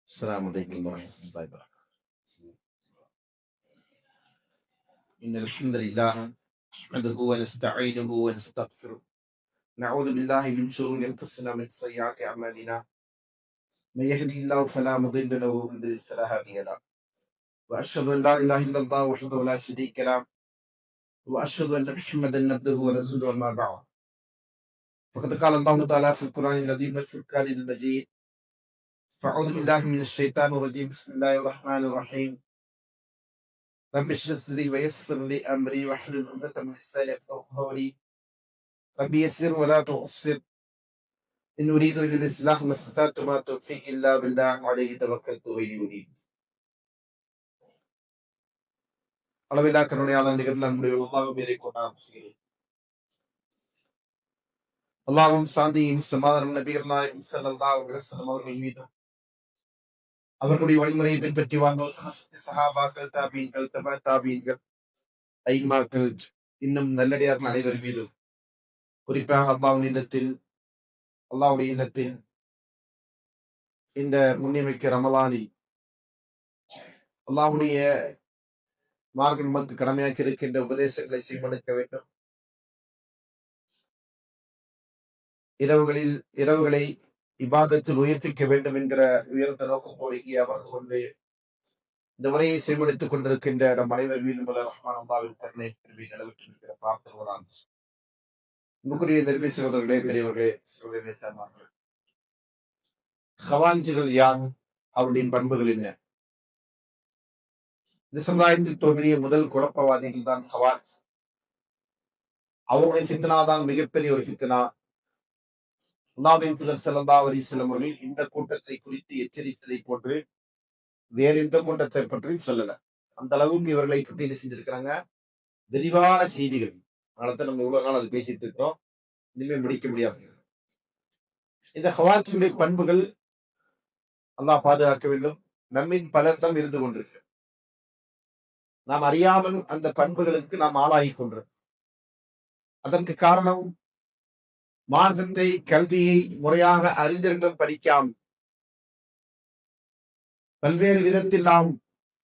السلام عليكم ورحمة الله وبركاته. إن الحمد لله نحمده ونستعينه ونستغفره. نعوذ بالله من شرور أنفسنا ومن سيئات أعمالنا. من يهده الله فلا مضل له ومن يضلل فلا هادي له. وأشهد أن لا إله إلا الله وحده لا شريك له. وأشهد أن محمدا عبده ورسوله أما بعد. فقد قال الله تعالى في القرآن العظيم والفرقان المجيد. فأعوذ بالله من الشيطان الرجيم. بسم الله الرحمن الرحيم. رب اشرح صدري ويسر لي امري واحلل عقدة من لساني يفقهوا قولي. رب يسر ولا تعسر. ان اريد الا الاصلاح ما استطعت وما توفيقي الا بالله عليه توكلت وإليه أنيب. அளவில்லா கருணையாளன் நிகழ்ந்த அன்புடைய அல்லாஹ் மீதை கொண்டாம் செய்கிறேன். அல்லாஹ்வும் சாந்தியும் சமாதானம் நபிகள் நாயகம் ஸல்லல்லாஹு அலைஹி வஸல்லம் அவர்கள் மீதும் அவர்களுடைய வழிமுறையை பின்பற்றி வாழ்ந்த சஹாபாக்கள், தாபீன்கள், தபா தாபீன்கள், ஐமாக்கள், இன்னும் நல்லடியார்கள் அனைவர் மீதும், குறிப்பாக அல்லாஹ்வுடைய இல்லத்தில் இந்த முன்னியமைக்க ரமலானில் அல்லாஹ்வுடைய மார்க்கம் நமக்கு கடமையாக்கி இருக்கின்ற உபதேசங்களை செய்மடுக்க வேண்டும். இரவுகளை இபாதத்தில் உயிர்ப்பிக்க வேண்டும் என்கிற உயர்ந்த நோக்கத்தோடு அமர்ந்து கொண்டு இந்த உரையை செய்மடுத்துக் கொண்டிருக்கின்ற நம் அனைவர் மீதும் ரஹ்மான் அல்லாஹ்வின் கருணை நிலவிட்டிருக்கிற பிரார்த்தனைகளால் நமக்குரிய நெருமை சகோதரர்களே, பெரியவர்களே, சகோதரர்களே, தாய்மார்களே, ஹவாஞ்சிகள் யார், அவருடைய பண்புகள் என்ன? இந்த சமுதாயத்தில் தோன்றிய முதல் குழப்பவாதிகள் தான் ஹவாஜ். அவருடைய ஃபித்னா தான் மிகப்பெரிய ஒரு ஃபித்னா. அல்லாஹ்வின் தூதர் ஸல்லல்லாஹு அலைஹி வஸல்லம் அவர்கள் இந்த கூட்டத்தை குறித்து எச்சரித்ததை போன்று வேற எந்த கூட்டத்தை பற்றியும் சொல்லல. அந்த அளவுக்கு இவர்களை பற்றி என்ன செஞ்சிருக்கிறாங்க, விரிவான செய்திகள். அதனால நம்ம இவ்வளவு நாள் அது பேசிட்டு இருக்கோம், இனிமே முடிக்க முடியாது. இந்த ஹவாஜியுடைய பண்புகள் அல்லாஹ் பாதுகாக்க வேண்டும். நம்மின் பலரிடம் இருந்து கொண்டிருக்கு. நாம் அறியாமல் அந்த பண்புகளுக்கு நாம் ஆளாகி கொண்டிருக்கிறோம். அதற்கு காரணம் மார்க்கத்தை, கல்வியை முறையாக அறிஞர்களும் படிக்காமல் பல்வேறு விதத்தில் நாம்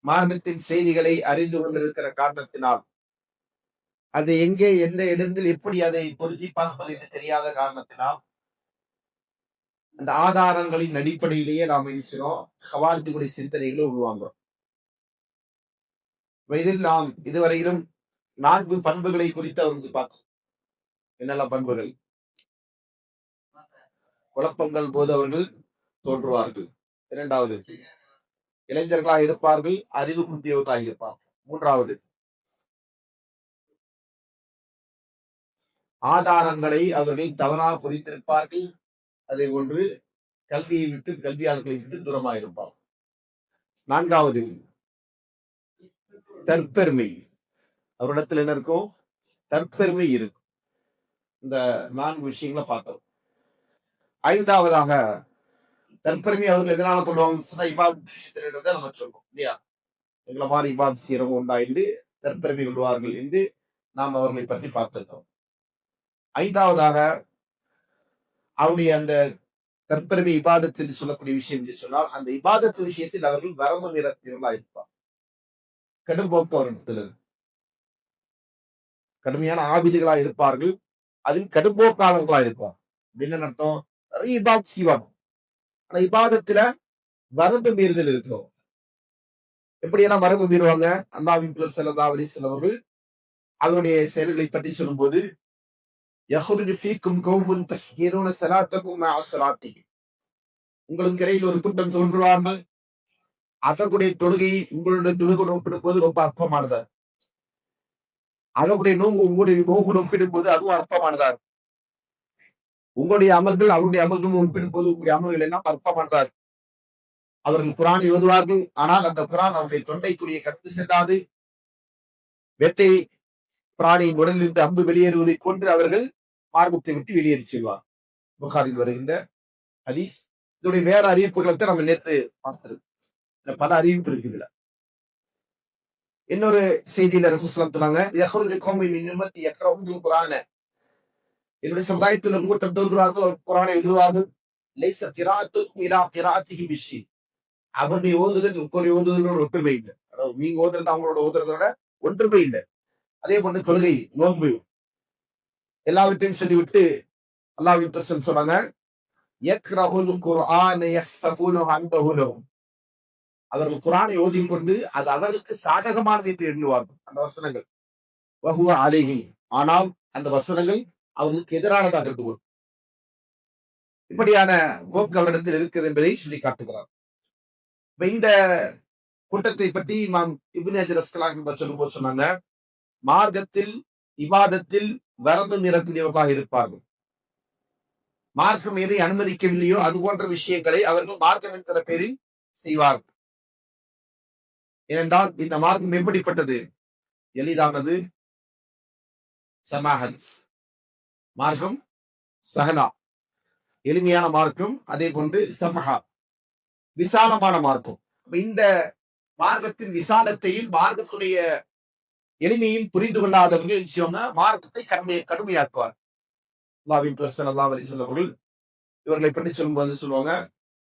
மார்க்கத்தின் செய்திகளை அறிந்து கொண்டிருக்கிற காரணத்தினால், அது எங்கே, எந்த இடத்தில் எப்படி அதை பொருத்தி பார்ப்பது என்று தெரியாத காரணத்தினால், அந்த ஆதாரங்களின் அடிப்படையிலேயே நாம் இருக்கிறோம் ஹவாரிஜிகளுடைய சிந்தனைகளை உருவாங்குறோம். இதில் நாம் இதுவரையிலும் 4 பண்புகளை குறித்து அவருக்கு பார்த்தோம். என்னெல்லாம் பண்புகள்? குழப்பங்கள் போது அவர்கள் தோன்றுவார்கள். 2வது, இளைஞர்களாக இருப்பார்கள், அறிவு குந்தியவர்களாக இருப்பார்கள். 3வது, ஆதாரங்களை அவர்கள் தவறாக புரிந்திருப்பார்கள். அதை ஒன்று கல்வியை விட்டு, கல்வியாளர்களை விட்டு தூரமாக இருப்பார்கள். 4வது, தற்பெருமை. அவரிடத்துல என்ன இருக்கும்? தற்பெருமை இருக்கும். இந்த 4 விஷயங்களை பார்த்தோம். 5வதாக, தற்பெருமை அவர்கள் எதனால கொள்வாங்க? இபாதத் நம்ம சொல்றோம் இல்லையா? எங்களை மாதிரி இபாதத் செய்யறவங்க உண்டா என்று தற்பெருமை கொள்வார்கள் என்று நாம் அவர்களை பற்றி பார்த்திருக்கோம். 5வதாக, அவருடைய அந்த தற்பெருமை இபாதத்தில் சொல்லக்கூடிய விஷயம் என்று சொன்னால், அந்த இபாதத்து விஷயத்தில் அவர்கள் வரம்பு மீறக்கூடியவர்களா இருப்பார். கடும் போக்குவரத்தில் கடுமையான ஆபிதிகளா இருப்பார்கள். அதில் கடும்போக்காளர்களா இருப்பார். என்ன அர்த்தம்? நிறைய இபாதத் செய்வாங்க, ஆனா இபாதத்துல வரம்பு மீறுதல் இருக்கிறோம். எப்படியெல்லாம் வரம்பு மீறுவாங்க? அல்லாஹ்வின் தூதர் ஸல்லல்லாஹு அலைஹி வஸல்லம் அவர்கள் அதனுடைய செயல்களை பற்றி சொல்லும்போது, யஹ்ருஜு ஃபீக்கும் கௌமுன் தஃகீரூன ஸலாத்தகும் மஅ ஸலாத்திஹிம். உங்களுக்கு இடையில் ஒரு கூட்டம் தோன்றுவார்கள், அதற்குடைய தொழுகை உங்களுடைய தொழுகை ஒப்பிடும்போது ரொம்ப அற்பமானதா, அதனுடைய நோன்பு உங்களுடைய நோன்பு ஒப்பிடும்போது அதுவும் அற்பமானதா, உங்களுடைய அமல்கள் அவருடைய அமல்கள் ஒப்பிடும்போது உங்களுடைய அமல்கள் எல்லாம் அற்பமானதா. அவர்கள் குரான் எழுதுவார்கள், ஆனால் அந்த குரான் அவருடைய தொண்டைக்குரிய கடந்து செல்லாது. வேட்டை பிராணியின் உடலிலிருந்து அம்பு வெளியேறுவதை கொண்டு அவர்கள் மார்க்கத்தை விட்டு வெளியேறி செல்வார். புகாரில் வருகின்ற ஹதீஸ். இதனுடைய வேற அறிவிப்புகளை நம்ம நேற்று பார்த்திருக்கோம். பல அறிவிப்பு இருக்குதுல. இன்னொரு செய்தியில ரசூலுல்லாஹ் சொன்னாங்க, யஹ்ருஜு கௌமுன் மின் உம்மத்தி யக்ரவுன குர்ஆன. என்னுடைய சமுதாயத்தில் ஒரு கூட்டம் தோன்றுவார்கள், குர்ஆனை எழுதுவார்கள். லைஸ கிராஅத்துக்கும் இலா கிராஅத்திஹி பிஷி. அவருடைய ஓதுதல் உங்களுடைய ஓதுதலோட ஒற்றுமை இல்லை. அதாவது நீங்க ஓதுறது அவங்களோட ஓதுறதோட ஒன்றுமை இல்லை. அதே போன்று தொழுகை, நோன்பு எல்லாவற்றையும் சொல்லிவிட்டு அல்லாஹ் சொன்னாங்க, அவர்கள் குரானை ஓதிக்கொண்டு அது அவருக்கு சாதகமானது என்று எண்ணுவார்கள். அந்த வசனங்கள் ஆனால் அந்த வசனங்கள் அவர்களுக்கு எதிரானதாக இருக்கும். இப்படியான போக்கு அவரிடத்தில் இருக்கிறது என்பதை சொல்லி காட்டுகிறார். இந்த கூட்டத்தை பற்றி இமாம் இப்னு ஹஜர் அஸ்கலானி சொல்லும்போது சொன்னாங்க, மார்க்கத்தில் இபாதத்தில் வரம்பு மீறக்கூடியவர்களாக இருப்பார்கள். மார்க்கம் எதை அனுமதிக்கவில்லையோ அது போன்ற விஷயங்களை அவர்கள் மார்க்கம் என்கிற பேரில் செய்வார்கள். ஏனென்றால் இந்த மார்க்கம் எப்படிப்பட்டது? எளிதானது, சமாஹத் மார்க்கம், சஹனா எளிமையான மார்க்கம், அதே போன்று சமஹா விசாலமான மார்க்கம். இந்த மார்க்கத்தின் விசாலத்தையும் மார்க்கத்துடைய எளிமையும் புரிந்து கொள்ளாதவர்கள் சொன்னா மார்க்கத்தை கடுமையாக்குவார். அல்லாஹ்வின் தூதர் ஸல்லல்லாஹு அலைஹி வஸல்லம் அவர்கள் இவர்களை பற்றி சொல்லும்போது சொல்லுவாங்க,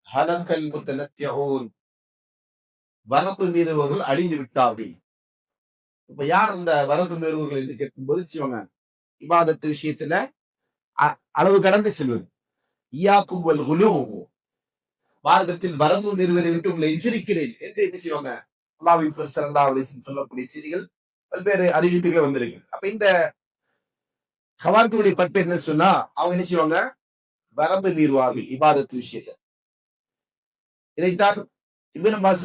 ஹலகல் முத்தனத்தியூன், வரம்பு மீறுபவர்கள் அழிந்து விட்டார்கள். இப்ப யார் அந்த வரம்பு மீறுபவர்கள் என்று கேட்கும்போது சொல்லுவாங்க, இபாதத்து விஷயத்துல அளவு கடந்து செல்வது, இய்யாக்கும் வல் குலூ, மார்க்கத்தில் வரம்பு மீறுவதை விட்டு உங்களை எச்சரிக்கிறேன் என்று என்ன செய்வாங்க, அல்லாஹ்வின் தூதர் ஸல்லல்லாஹு அலைஹி வஸல்லம் சொல்லக்கூடிய செய்திகள் பல்வேறு அறிவிப்புகள் வந்திருக்கு. அப்ப இந்த ஹவாரிகளுடைய பண்பு என்ன சொன்னா, அவங்க என்ன செய்வாங்க, வரம்பு மீறுவார்கள் இபாதத்து விஷயத்தை. இதைத்தான் இப்னு அப்பாஸ்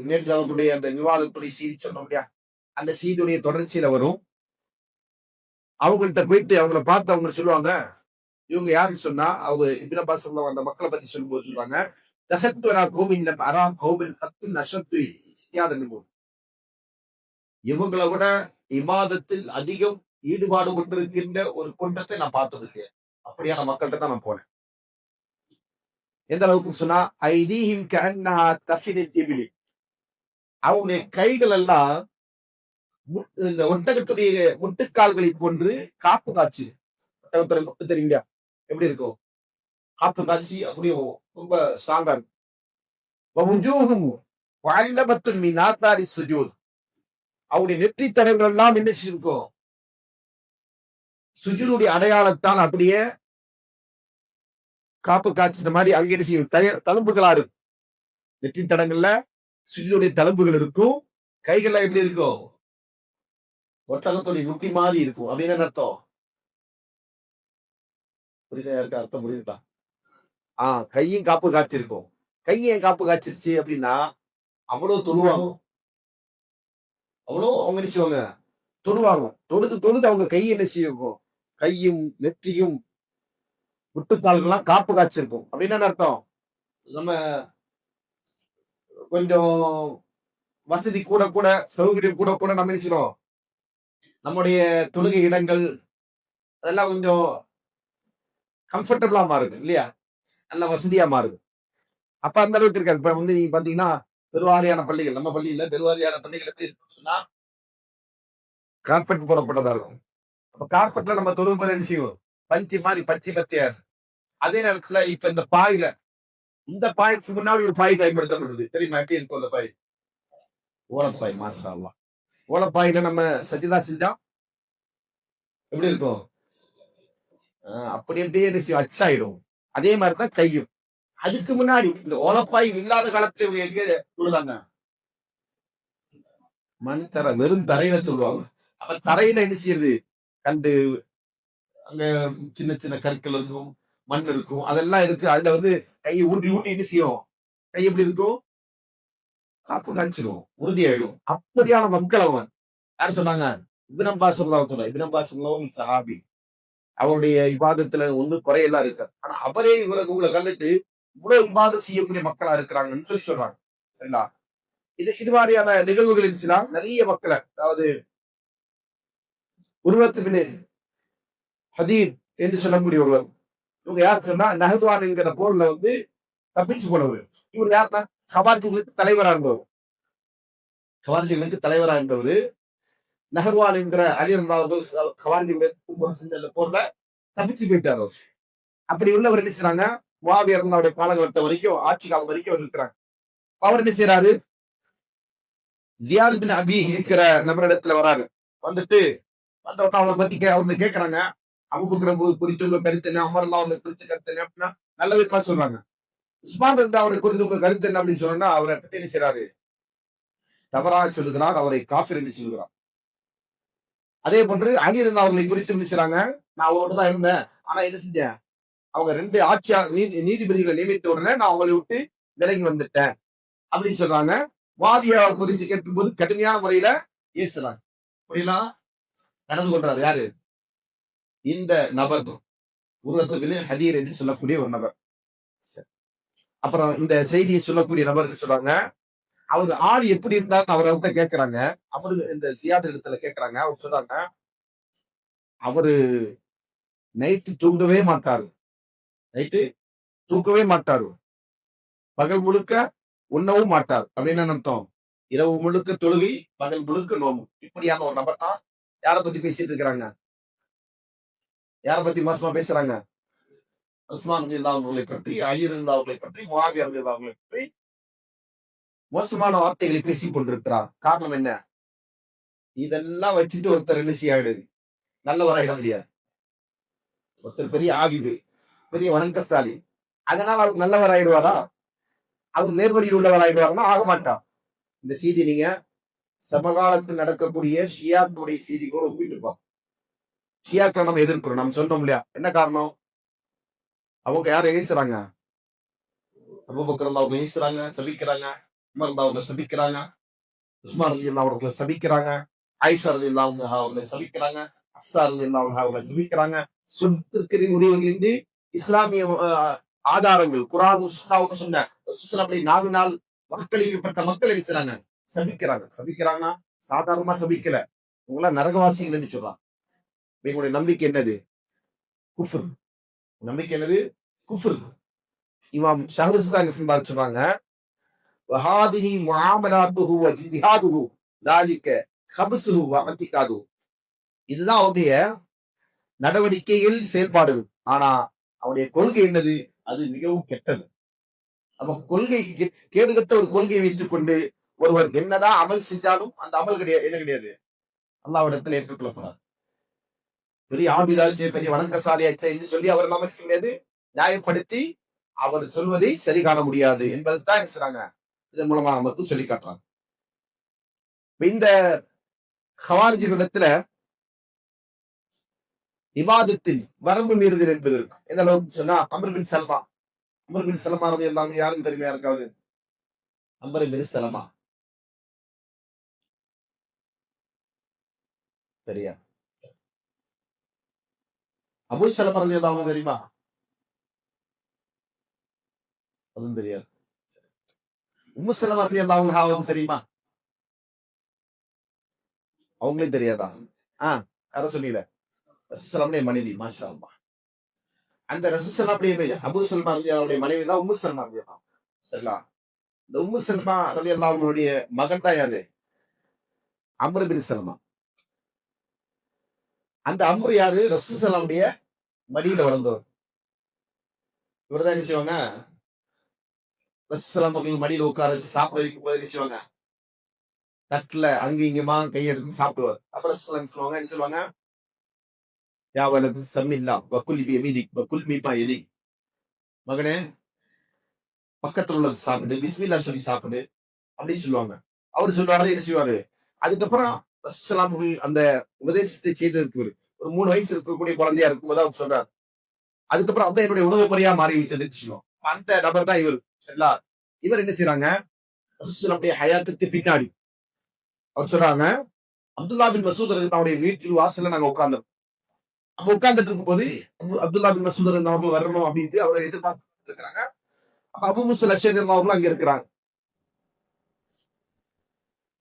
நேற்று அவர்களுடைய அந்த விவாதத்துடைய செய்தி சொன்னோம் இல்லையா, அந்த செய்தியுடைய தொடர்ச்சியில வரும். அவங்கள்ட்ட போயிட்டு அவங்களை பார்த்து அவங்க சொல்லுவாங்க, இவங்க யாருன்னு சொன்னா அவங்க இப்னு அப்பாஸ் அந்த மக்களை பத்தி சொல்லும்போது சொல்லுவாங்க, இவங்களை விட இபாதத்தில் அதிகம் ஈடுபாடு கொண்டிருக்கின்ற ஒரு கூட்டத்தை நான் பார்த்ததுக்கு, அப்படியான மக்கள்கிட்ட தான் நான் போனேன். எந்த அளவுக்கு சொன்னா, ஐதீஹிம் கஅன்னஹா தஃபினில் இப்லி, அவங்களுடைய கைகள் எல்லாம் இந்த ஒட்டகத்துடைய முட்டுக்கால்களை போன்று காப்பு காட்சி. ஒட்டகத்துடைய முட்டு தெரியுங்க எப்படி இருக்கும், காப்பு காட்சி அப்படியே ரொம்ப ஸ்ட்ராங்கா இருக்கும். அவருடைய நெற்றி தடங்கள் எல்லாம் என்ன செய்யும், சுஜூதுடைய அடையாளத்தால் அப்படியே காப்பு காய்ச்ச மாதிரி அங்கே என்ன செய்யும், தழும்புகளா இருக்கும். நெற்றி தடங்கள்ல சுஜூதுடைய தழும்புகள் இருக்கும். கைகள்லாம் எப்படி இருக்கும், ஒட்டகத்துடைய முட்டி மாதிரி இருக்கும். அப்படின்னு அர்த்தம் புரியுதா? யாருக்கு அர்த்தம் புரியுதா? கையும் காப்பு காய்ச்சிருக்கும். கையும் காப்பு காய்ச்சிருச்சு அப்படின்னா அவ்வளவு தொழுவாங்க, அவ்வளவு அவங்க என்ன செய்வாங்க, தொழுவாங்க. தொழுது அவங்க கை என்ன செய்யும், கையும் நெற்றியும் முட்டுக்கால்கள்லாம் காப்பு காய்ச்சிருக்கும். அப்படின்னு அர்த்தம், நம்ம கொஞ்சம் வசதி கூட கூட சௌகரியம் கூட கூட நம்ம என்ன செய்யணும், நம்முடைய தொழுகை இடங்கள் அதெல்லாம் கொஞ்சம் கம்ஃபர்டபுளா மாறுது இல்லையா, நல்ல வசதியா மாறுது. அப்ப அந்த அளவுக்கு இருக்காது. இப்ப வந்து நீங்க பாத்தீங்கன்னா பெருவாரியான பள்ளிகள், நம்ம பள்ளியில பெருவாரியான பள்ளிகள் எப்படி சொன்னா கார்பெட் போடப்பட்டதா இருக்கும். அப்ப கார்பெட்ல நம்ம தொழுவது என்ன செய்வோம், பஞ்சு மாதிரி பச்சை பத்தியா. அதே நேரத்துல இப்ப இந்த பாயில, இந்த பாய்க்கு முன்னாடி ஒரு பாய் பயன்படுத்தப்படுது தெரியுமா, எப்படி இருக்கும் அந்த பாய், ஓலப்பாய். மாஷா அல்லாஹ், ஓலப்பாயில நம்ம சஜிதா செஞ்சா எப்படி இருக்கும், அப்படி அப்படியே அச்சாயிடும். அதே மாதிரிதான் கையும். அதுக்கு முன்னாடி இந்த ஓலப்பாய் இல்லாத காலத்துல எங்க தொழுதாங்க, மண் தர, வெறும் தரையில சொல்லுவாங்க. அப்ப தரையில என்ன செய்யுது, கண்டு அங்க சின்ன சின்ன கற்கள் இருக்கும், மண் இருக்கும், அதெல்லாம் இருக்கு. அதுல வந்து கையை ஊட்டி ஊட்டி என்ன செய்யும், கை எப்படி இருக்கும், காப்பு காய்ச்சிடும், உறுதியாயிடும். அப்படியான மக்கள் அவன் யார் சொன்னாங்க, இப்னு அப்பாஸ் சொன்னாங்க. இப்னு அப்பாஸ் சஹாபி, அவருடைய விவாதத்துல ஒண்ணு குறையெல்லாம் இருக்கு. ஆனா அவரே உங்களை கண்டுட்டு இவ்வளவு விவாதம் செய்யக்கூடிய மக்களா இருக்கிறாங்கன்னு சொல்லி சொல்றாங்க. சரிங்களா? இது மாதிரியான நிகழ்வுகளின் சில நிறைய மக்களை, அதாவது உருவத்துக்கு ஹதீத் என்று சொல்லக்கூடிய ஒருவர், இவங்க யார் சொன்னா நஹ்வான் என்கிற போர்ல வந்து தப்பிச்சு போனவர். இவர் யாருன்னா ஹவாரிஜிகளுக்கு தலைவராக இருந்தவர். ஹவாரிஜிகளுக்கு தலைவராக இருந்தவர் நஹ்வான் என்கிற அலிரல்லாஹு ஹவாரிஜிகளுக்கு செஞ்ச போர்ல தப்பிச்சு போயிட்டார். அப்படி உள்ளவர் என்ன செய்றாங்க, முஆவியா அவருடைய காலகட்டம் வரைக்கும், ஆட்சி காலம் வரைக்கும் அவர் இருக்கிறாங்க. அவர் என்ன செய்யறாரு, ஜியாத் பின் அபி இருக்கிற நபரிடத்துல வராரு. வந்துட்டு வந்தவொடனே அவரை பத்தி அவங்க கேட்கறாங்க. அபூபக்கர் குறித்து உங்க கருத்து என்ன, அமர்லா அவங்க குறித்து கருத்து என்ன அப்படின்னா நல்ல விதமா சொல்றாங்க. உஸ்மான் இருந்தா அவரை குறித்து உங்க கருத்து என்ன அப்படின்னு சொன்னா அவரை பத்தி என்ன செய்யறாரு, தவறாக சொல்லுகிறார், அவரை காஃபிர் என்று சொல்கிறார். அதே போன்று அலி இருந்தா அவர்களை குறித்து என்ன செய்றாங்க, நான் அவரோட தான் இருந்தேன், ஆனா என்ன செஞ்சேன், அவங்க 2 ஆட்சியாளர் நீதிபதிகளை நியமித்த உடனே நான் அவங்களை விட்டு விலகி வந்துட்டேன் அப்படின்னு சொல்றாங்க. வாதியா குறித்து கேட்கும் போது கடுமையான முறையில ஏசுறாங்க. புரியலா நடந்து கொள்றாரு யாரு, இந்த நபர் உருவத்துக்கு ஹதீர் என்று சொல்லக்கூடிய ஒரு நபர். அப்புறம் இந்த செய்தியை சொல்லக்கூடிய நபர் சொல்றாங்க, அவர் ஆள் எப்படி இருந்தாருன்னு அவர்கிட்ட கேட்கிறாங்க. அவரு இந்த ஜியாத் இடத்துல கேட்கிறாங்க. அவர் சொல்றாங்க, அவரு நைட்டு தூங்கவே மாட்டாரு, நைட்டு தூக்கவே மாட்டாரு, பகல் முழுக்க உண்ணவும் மாட்டார். அப்படின்னு அர்த்தம், இரவு முழுக்க தொழுகை, பகல் முழுக்க நோம்பு. இப்படியான ஒரு நபர் தான் யார பத்தி பேசிட்டு இருக்கிறாங்க, யார பத்தி மோசமா பேசுறாங்க, உஸ்மான் ரலியல்லாஹு அவர்களை பற்றி, அலி ரலியல்லாஹு அவர்களை பற்றி, முஆவியா ரலியல்லாஹு அவர்களை பற்றி மோசமான வார்த்தைகளை பேசிக் கொண்டிருக்கிறார். காரணம் என்ன, இதெல்லாம் வச்சுட்டு ஒருத்தர் என்ன செய்யாது, நல்லவராயிட முடியாது. ஒருத்தர் பெரிய ஆவிது, பெரிய வணக்கசாலி, அதனால அவருக்கு நல்லவர் ஆயிடுவாரா, அவர் நேர்வழியில் உள்ளவர் ஆயிடுவாருன்னா ஆக மாட்டார். இந்த செய்தி நீங்க சமகாலத்தில் நடக்கக்கூடிய ஷியாக்களுடைய செய்திகளோடு ஒப்பிட்டுப்போம். ஷியாக்களை நம்ம எதிர்க்கிறோம், நம்ம சொல்றோம் இல்லையா, என்ன காரணம், அவங்க யாரும் ஏசுறாங்க, அபூபக்கர் அவங்க ஏசுறாங்க, சபிக்கிறாங்க, உமர் அவங்க சபிக்கிறாங்க, உஸ்மான் ரலியல்லாஹு அவர்களை சபிக்கிறாங்க, ஆயிஷா ரலியல்லாஹு அவர்களை சபிக்கிறாங்க, ஹப்ஸா ரலியல்லாஹு அவர்களை சபிக்கிறாங்க. சொத்திற்கு உரியவர்களின்றி இஸ்லாமிய ஆதாரங்கள் குர்ஆன் சுன்னாவுக்கு சொன்ன ரசூலுல்லாஹி நாவினால் வாக்களிக்கப்பட்ட மக்கள் என்ன சபிக்கிறாங்க. சபிக்கிறாங்கன்னா சாதாரணமா சபிக்கல, உங்களா நரகவாசிகள் என்று சொல்றாங்க. உங்களுடைய நம்பிக்கை என்னது, குஃப்ர். நம்பிக்கை என்னது, குஃப்ர். இமாம் ஷஹ்ரஸ்தான் சொல்றாங்க, வஹாதிஹி முஆமலாத்துஹு வ ஜிஹாதுஹு ذلك خبثுஹு வ அத்திகாதுஹு. இதுதான் அவருடைய நடவடிக்கைகள், செயல்பாடுகள். ஆனா அவருடைய கொள்கை என்னது, அது மிகவும் கெட்டது. நம்ம கொள்கை கேடுகட்ட ஒரு கொள்கையை வைத்துக் கொண்டு ஒருவர் என்னதான் அமல் செஞ்சாலும் அந்த அமல் கிடையாது, என்ன கிடையாது, அல்லாஹ்விடத்தில் ஏற்றுக்கொள்ளப்படாது. பெரிய ஆபிதாச்சே, பெரிய வணக்கசாலியாச்சே என்று சொல்லி அவர் எல்லாம் கிடையாது, நியாயப்படுத்தி அவர் சொல்வதை சரி காண முடியாது என்பதுதான் என்ன செய்றாங்க, இதன் மூலமா நமக்கு சொல்லி காட்டுறாங்க. இந்த ஹவாரிஜிகளிடத்துல இபாதத்தில் வரம்பு மீறுதல் என்பது இருக்கு. எந்த அளவுக்கு சொன்னா, அம்ர் பின் சல்மா, அம்ர் பின் சல்மா ரலியல்லாஹு யாரும் தெரியுமா இருக்காது, அம்ர் பின் சல்மா சரியா, அபூ சலமா ரலியல்லாஹு தெரியுமா, அதுவும் தெரியாது. உம்மு சலமா ரலியல்லாஹு தெரியுமா, அவங்களே தெரியாதா, யார சொன்னீங்க, ரசூலுல்லாஹ்வுடைய மனைவி. மாஷா அல்லாஹ். அந்த ரசூலுல்லாஹ்வுடைய அபூ சல்மா ரலியல்லாஹுடைய மனைவி தான் உம்மு சல்மா ரலியல்லாஹு. சரிங்களா, இந்த உம்மு சல்மா ரலியல்லாஹுடைய மகன் தான் யாரு, அம்ர் பின் சல்மா. அந்த அம்ர் யாரு, ரசூலுல்லாஹ்வுடைய மடியில வளர்ந்தவர். இவர்தான் என்ன செய்வாங்க, ரசூலுல்லாஹ் மடியில உட்கார வச்சு சாப்பிட வைக்கும் போது என்ன செய்வாங்க, தட்டுல அங்க இங்கமா கையெடுத்து சாப்பிடுவார். அப்புறம் சொல்லுவாங்க, என்ன சொல்லுவாங்க, யா வலது சம்மில்லா வகுல் பியமிதிக் வகுல் மிமா யலிக். மகனே பக்கத்துல உள்ள சாப்பிடு, பிஸ்மில்லா சொல்லி சாப்பிடு அப்படின்னு சொல்லுவாங்க. அவர் சொல்லுவாரு, என்ன செய்வாரு, அதுக்கப்புறம் ரசூலுல்லாஹ் அந்த உபதேசத்தை செய்ததற்கு ஒரு 3 வயசு இருக்கக்கூடிய குழந்தையா இருக்கும்போது அவர் சொல்றாரு, அதுக்கப்புறம் வந்து என்னுடைய உணவு முறையா மாறிவிட்டதுன்னு சொல்லுவோம். அந்த நபர் தான் இவர். சரிங்களா, இவர் என்ன செய்யறாங்க, ரசூலுல்லாஹ்வுடைய ஹயாத்துக்கு பின்னாடி அவர் சொல்றாங்க, அப்துல்லா பின் மசூத் அவருடைய வீட்டில் வாசல்ல நாங்க உட்கார்ந்தோம். அப்ப உட்கார்ந்துட்டு இருக்கும் போது அப்துல்லா பின் மசூத் அவங்க வரணும் அப்படின்ட்டு அவரை எதிர்பார்த்து இருக்கிறாங்க. அப்ப அபூ மூஸா அஷ்அரி அவர்களும் அங்க இருக்கிறாங்க.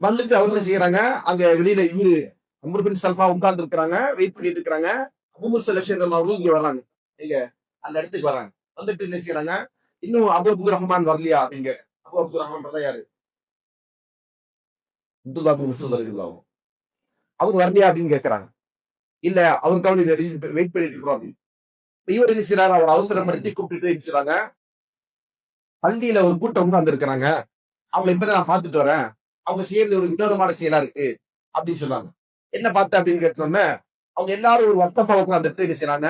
வந்துட்டு அவங்க என்ன செய்யறாங்க, அங்க வெளியில இவரு அம்ர் பின் சல்மா உட்கார்ந்து இருக்கிறாங்க, வெயிட் பண்ணிட்டு இருக்கிறாங்க. அபூ மூஸா அஷ்அரி அவர்களும் இங்க வர்றாங்க, இங்க அந்த இடத்துக்கு வர்றாங்க. வந்துட்டு என்ன செய்யறாங்க, இன்னும் அபூ அப்துல் ரஹ்மான் வரலையா அப்படிங்க. அபூ அப்துல் ரஹ்மான் யாரு, அப்துல்லா பின் மசூத் ரலியல்லாஹு அவங்க வரலையா அப்படின்னு கேட்கிறாங்க. இல்ல அவருக்காக வெயிட் பண்ணிட்டு இருக்கிறோம். இவர் என்ன செய்யறாரு, அவர் அவசரப்படுத்தி கூப்பிட்டு இருக்கிறாங்க. பள்ளியில ஒரு கூட்டம் வந்து இருக்கிறாங்க, அவங்க இப்பதான் நான் பார்த்துட்டு வரேன், அவங்க செய்யறது ஒரு வினோதமான செயலா இருக்கு அப்படின்னு சொன்னாங்க. என்ன பார்த்த அப்படின்னு கேட்டோன்னே, அவங்க எல்லாரும் ஒரு வட்டமா உட்கார்ந்துட்டு என்ன செய்றாங்க,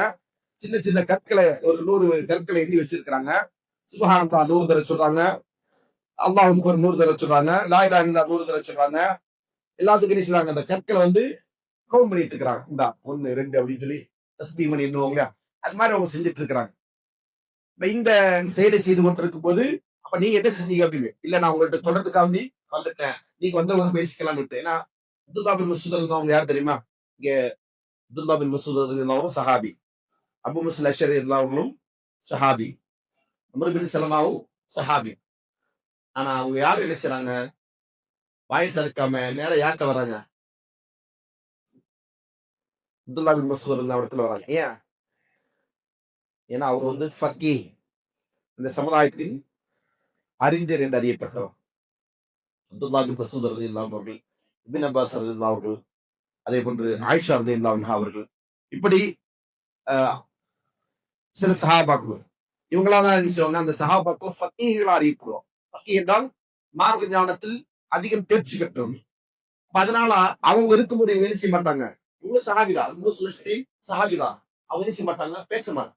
சின்ன சின்ன கற்களை ஒரு 100 கற்களை எண்ணி வச்சிருக்கிறாங்க. சுப்ஹானல்லாஹ் 100 தடவை சொல்றாங்க. அல்லாஹ் அக்பர் 100 தடவை சொல்றாங்க. லா இலாஹ இல்லல்லாஹ் 100 தடவை சொல்றாங்க. எல்லாத்துக்கும் என்ன செய்றாங்க, அந்த கற்களை வந்து கவுண்ட் பண்ணிட்டு இருக்கிறாங்க. இந்தா 1, 2 அப்படின்னு சொல்லி தஸ்பீஹ் பண்ணி எண்ணுவாங்க. அது மாதிரி அவங்க செஞ்சுட்டு இருக்கிறாங்க. இப்ப இந்த செயலை செய்து கொண்டிருக்கும் போது, அப்ப நீங்க என்ன செஞ்சீங்க அப்படின்னு, இல்ல நான் உங்கள்ட்ட சொல்றதுக்காக வேண்டி வந்துட்டேன். நீங்க வந்தவங்க பேசிக்கலாம்னு விட்டு. ஏன்னா அப்துல்லா பின் மஸ்ஊத் அவங்க யார் தெரியுமா? இங்க அப்துல்லா பின் மஸ்ஊத் அவர்களும் சஹாபி, அபு முஸ்லிம் அஷ்அரி அவர்களும் சஹாபி, அம்ர் பின் சலமாவும் சஹாபி. ஆனா அவங்க யாரும் என்ன செய்றாங்க, வாயை திறக்காம நேரா யார்கிட்ட வர்றாங்க? அப்துல்லா பின் மஸ்ஊத் இடத்துல வராங்க. ஏன்? ஏன்னா அவர் வந்து ஃபக்கீஹ், இந்த சமுதாயத்தின் அறிஞர் என்று அறியப்பட்டவர். அப்துல்லா பின் மஸ்ஊத் ரலியல்லாஹு அவர்கள், இப்னு அப்பாஸ் ரலியல்லாஹு அவர்கள், அதே போன்று ஆயிஷா ரலியல்லாஹு அன்ஹா அவர்கள், இப்படி அஹ், சில சஹாபாக்கள், இவங்களாம் தான் என்ன செய்வாங்க, அந்த சஹாபாக்கள் ஃபக்கீஹ்களா அறியப்படுவோம். ஃபக்கீஹ் என்றால் மார்க்க ஞானத்தில் அதிகம் தேர்ச்சி பெற்றவங்க. அப்ப அதனால அவங்க இருக்கும்போது இவங்க என்ன செய்ய மாட்டாங்க, இவங்க சஹாபிதா, இவங்க சொல்லி சஹாபிதா, அவங்க என்ன செய்ய மாட்டாங்க, பேச மாட்டாங்க.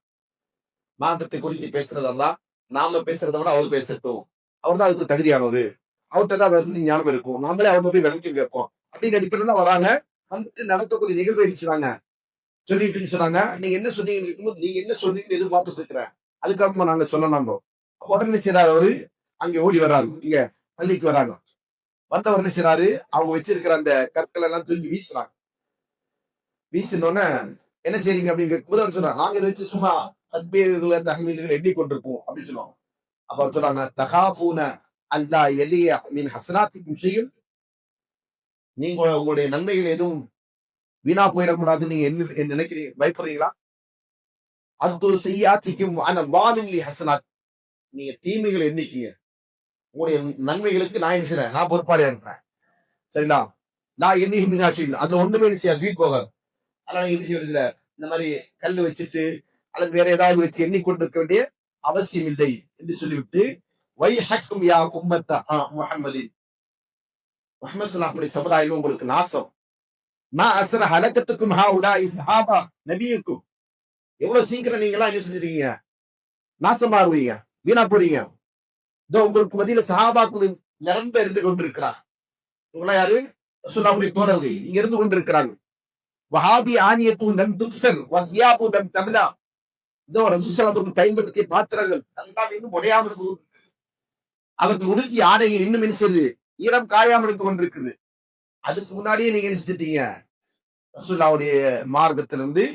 மார்க்கத்தை குறித்து பேசுறதெல்லாம் நாம பேசுறதை விட அவர் பேசட்டும், அவர் தான் அதுக்கு தகுதியானவர், அவர்கிட்ட தான் வந்து ஞானம் இருக்கும், நாமளே அவங்க போய் விளக்கி கேட்போம் அப்படின்னு அடிப்படையில் தான் வராங்க. வந்துட்டு நடத்தக்கூடிய நிகழ்வு அடிச்சுறாங்க. சொல்லிட்டு சொன்னாங்க, நீங்க என்ன சொன்னீங்கன்னு கேட்கும்போது, நீங்க என்ன சொன்னீங்கன்னு எதிர்பார்த்துட்டு இருக்கிறேன், அதுக்கப்புறமா நாங்க சொல்லலாம். உடனே செய்றாரு அவரு, அங்க ஓடி வர்றாரு, இங்க பள்ளிக்கு வராங்க. வந்தவர் என்ன செய்றாரு, அவங்க வச்சிருக்கிற அந்த கற்கள் எல்லாம் தூக்கி வீசுறாங்க. வீசினோடனே என்ன செய்றீங்க அப்படின்னு கேட்கும்போது அவர் சொல்றாங்க, நாங்க இதை வச்சு சும்மா தக்பீர்கள் தஹ்மீல்கள் எண்ணிக்கொண்டிருப்போம் அப்படின்னு சொல்லுவாங்க. அப்ப அவர் சொல்றாங்க, தகாஃபூன அல்லா எலிய மின் ஹஸனாத்திக்கும் ஷைஉன், நீங்க உங்களுடைய நன்மைகள் எதுவும் வீணா போயிடக்கூடாதுன்னு நீங்க என்ன நினைக்கிறீங்க, பயப்படுறீங்களா? அது செய்யாத்திக்கும் ஆனா வாலில்லி ஹஸனாத், நீங்க தீமைகளை எண்ணிக்கீங்க, உங்களுடைய நன்மைகளுக்கு நான் என்ன செய்றேன், நான் பொறுப்பாளியா இருக்கிறேன். சரிங்களா? நான் எண்ணி மினாஷின், அதுல ஒண்ணுமே என்ன செய்யாது, வீட் போகாது. அதனால என்ன செய்யறதுல இந்த மாதிரி கல்லு வச்சுட்டு அல்லது வேற ஏதாவது வச்சு எண்ணிக்கொண்டிருக்க வேண்டிய அவசியம் இல்லை என்று சொல்லிவிட்டு, வைஹக்கும் யா உம்மத்த முஹம்மதின், முஹம்மது ஸல்லல்லாஹு அலைஹி சமுதாயம் உங்களுக்கு நாசம். மா அஸ்ர ஹலகத்துக்கும் ஹாஉலாஇ ஸஹாபா நபியுக்கும், எவ்வளவு சீக்கிரம் நீங்க எல்லாம் என்ன செஞ்சிருக்கீங்க, நாசமாறுவீங்க, வீணா போறீங்க. இதோ உங்களுக்கு மத்தியில சஹாபாக்கள் நிரம்ப இருந்து கொண்டிருக்கிறார். இவங்களா யாரு? ரசூலுல்லாஹுடைய தோழர்கள் இங்க இருந்து கொண்டிருக்கிறாங்க. வஹாபி ஆனியத்து லம் துக்ஸர் வஸியாபு லம் தம்லா, இதோ ரசூலுல்லாஹ் பயன்படுத்திய பாத்திரங்கள் எல்லாம் இன்னும் உடையாமல் இருக்கு. அவருக்கு உடுத்திய ஆடைகள் இன்னும் என்ன செய்யுது, ஈரம் காயாமல் இருந்து கொண்டிருக்குது. அதுக்கு முன்னாடியே நீங்க என்ன செஞ்சிட்டீங்க, ரசூலுல்லாஹ்வுடைய மார்க்கத்திலிருந்து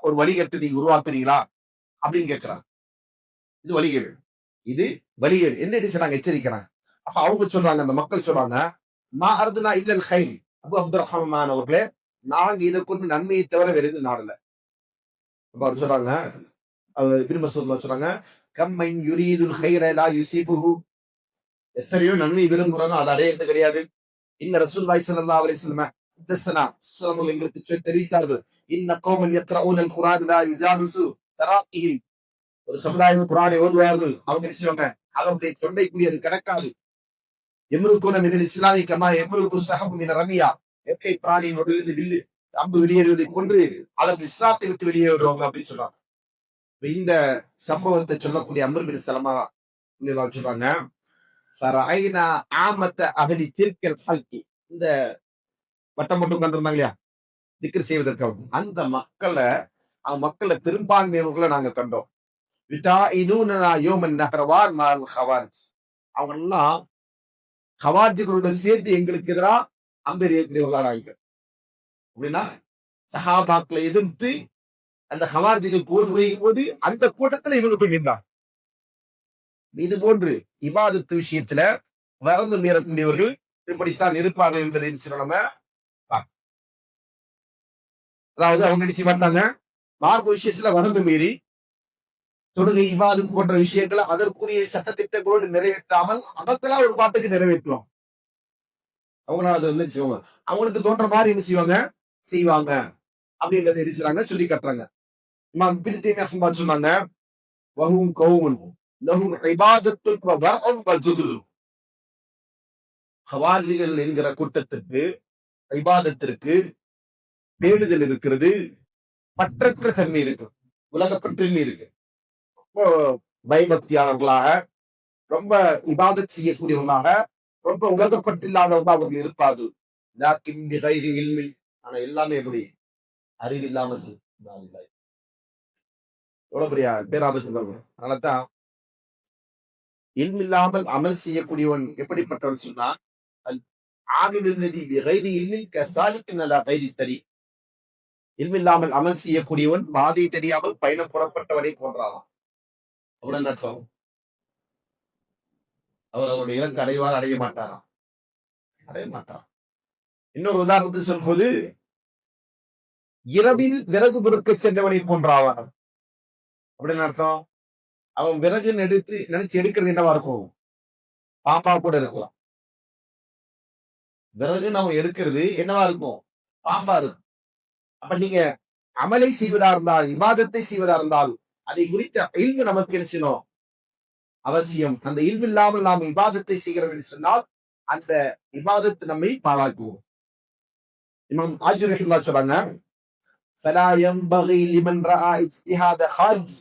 ஒரு வழிகட்டு நீங்க உருவாக்குறீங்களா அப்படின்னு கேட்கிறாங்க. இது வழிகேடு, இது வழிகேடு என்ன சொன்னாங்க, எச்சரிக்கிறாங்க. அப்ப அவங்க சொல்றாங்க, அந்த மக்கள் சொல்றாங்க, மா அர்துனா இல்லல் கைர், அபு அப்துல் ரஹ்மான் அவர்களே, நாங்க இதை கொண்டு நன்மையை தவிர வேற எதுவும் நாடல. அப்ப அவர் சொல்றாங்க, இப்னு மஸ்ஊத் சொல்றாங்க, கம்மைன் யுரீதுல் கைர லா யுஸீபுஹு, எத்தனையோ நன்மை விரும்புறாங்க, அது அடையிறது கிடையாது. இன்ன ரசூலுல்லாஹி ஸல்லல்லாஹு அலைஹி வஸல்லம் ஹதஸனா, ஸல்லல்லாஹு எங்களுக்கு தெரிவித்தார்கள், இன்ன கௌமன் யக்ரஊனல் குர்ஆன் லா யுஜாவிசு தராக்கிஹிம், ஒரு சமுதாயம் குர்ஆனை ஓதுவார்கள், அவங்க என்ன செய்வாங்க, அவருடைய தொண்டைக்குரிய அது கடக்காது. எம்ருக்குன மினல் இஸ்லாமி கமா எம்ருக்கு ஸஹபு மின ரமியா, எப்பை பிராணியின் உடலிருந்து வில்லு அம்பு வெளியேறுவதை கொன்று அதற்கு இஸ்லாத்தை விட்டு வெளியேறுவாங்க அப்படின்னு சொல்றாங்க. இந்த சம்பவத்தை சொல்லக்கூடிய அம்ர் பின் சலமா சொல்றாங்க, ஃபரஐனா ஆமத்த அஹ்லி தில்கல் ஹல்கி, இந்த வட்டம் மட்டும் உட்கார்ந்திருந்தாங்க இல்லையா திக்ர் செய்வதற்காக, அந்த மக்கள பெரும்பான்மையவர்களை நாங்க கண்டோம். விதாஇனூனா யௌமன் நஹ்ரவான் மால் ஹவாரிஜ், அவங்க எல்லாம் ஹவாரிஜ்களுடன் சேர்த்து எங்களுக்கு எதிராக அம்பெரியவர்களாக, அப்படின்னா சஹாபாக்களை எதிர்த்து அந்த ஹவாரிஜிகள் போர் புரியும் போது அந்த கூட்டத்துல இவங்க போய் நின்றாங்க. இது போன்று இபாதத்து விஷயத்துல வரம்பு மீறக்கூடியவர்கள் இப்படித்தான் இருப்பார்கள் என்பதை நம்ம, அதாவது அவங்க நினைச்சு மாட்டாங்க, மார்க்க விஷயத்துல வரம்பு மீறி தொழுகை இபாதத் போன்ற விஷயங்களை அதற்குரிய சட்டத்திட்டங்களோடு நிறைவேற்றாமல் அவங்களா ஒரு பாட்டுக்கு நிறைவேற்றுவோம். அவங்களா அதை வந்து செய்வாங்க, அவங்களுக்கு தோன்ற மாதிரி என்ன செய்வாங்க அப்படின்றத எரிச்சுறாங்க, சொல்லி கட்டுறாங்க. இமாம் இப்னு தய்மிய்யா சொன்னாங்க, வஹும் கௌமுன் லஹும் இபாதத்துல் வ வரஉன் வ ஜுதுல், ஹவாரிகள் என்கிற கூட்டத்திற்கு இபாதத்திற்கு தேடுதல் இருக்கிறது, பற்றற்ற தன்மை இருக்கு, உலகப்பற்றின்மை இருக்கு. ரொம்ப பயபக்தியாளர்களாக, ரொம்ப இபாதத் செய்யக்கூடியவர்களாக, ரொம்ப உலகப்பற்றில்லாதவங்க அவர்கள் இருப்பார்கள். ஆனா எல்லாமே எப்படி அறிவு இல்லாம எவ்வளவு பெரிய பேராபத்து பாருங்க. அதனாலதான் இல்லாமல் அமல் செய்யக்கூடியவன் எப்படிப்பட்டவன் சொன்னா இல்லாமல் அமல் செய்யக்கூடியவன் பாதை தெரியாமல் பயணம் புறப்பட்டவனை போன்றான். அப்படின்னு அர்த்தம். அவர் அவருடைய இலக்கு அடைவார், அடைய மாட்டாராம், அடைய மாட்டார். இன்னொரு உதாரணத்தை சொல்வது, இரவில் விறகு பொறுக்க சென்றவனை போன்றாவான். அப்படின்னு அர்த்தம். அவன் விறகு நினைச்சு எடுக்கிறது என்னவா இருக்கும்? பாம்பா கூட இருக்கலாம். விறகு நம்ம எடுக்கிறது என்னவா இருக்கும்? பாம்பா இருக்கும். அப்ப நீங்க அமலை செய்வதா இருந்தால், இபாதத்தை செய்வதா இருந்தால், அதை குறித்த இல்மு நமக்கு என்ன செய்யணும்? அவசியம். அந்த இல்மு இல்லாமல் நாம் இபாதத்தை செய்கிறோம் என்று சொன்னால் அந்த இபாதத்து நம்மை பாழாக்குவோம். இமாம் ஆஜிர் ரஹிமத்துல்லாஹி சொல்றாங்க, ஃபலா யன்பகி லிமன் ரஆ இஜ்திஹாத ஹாஜ்.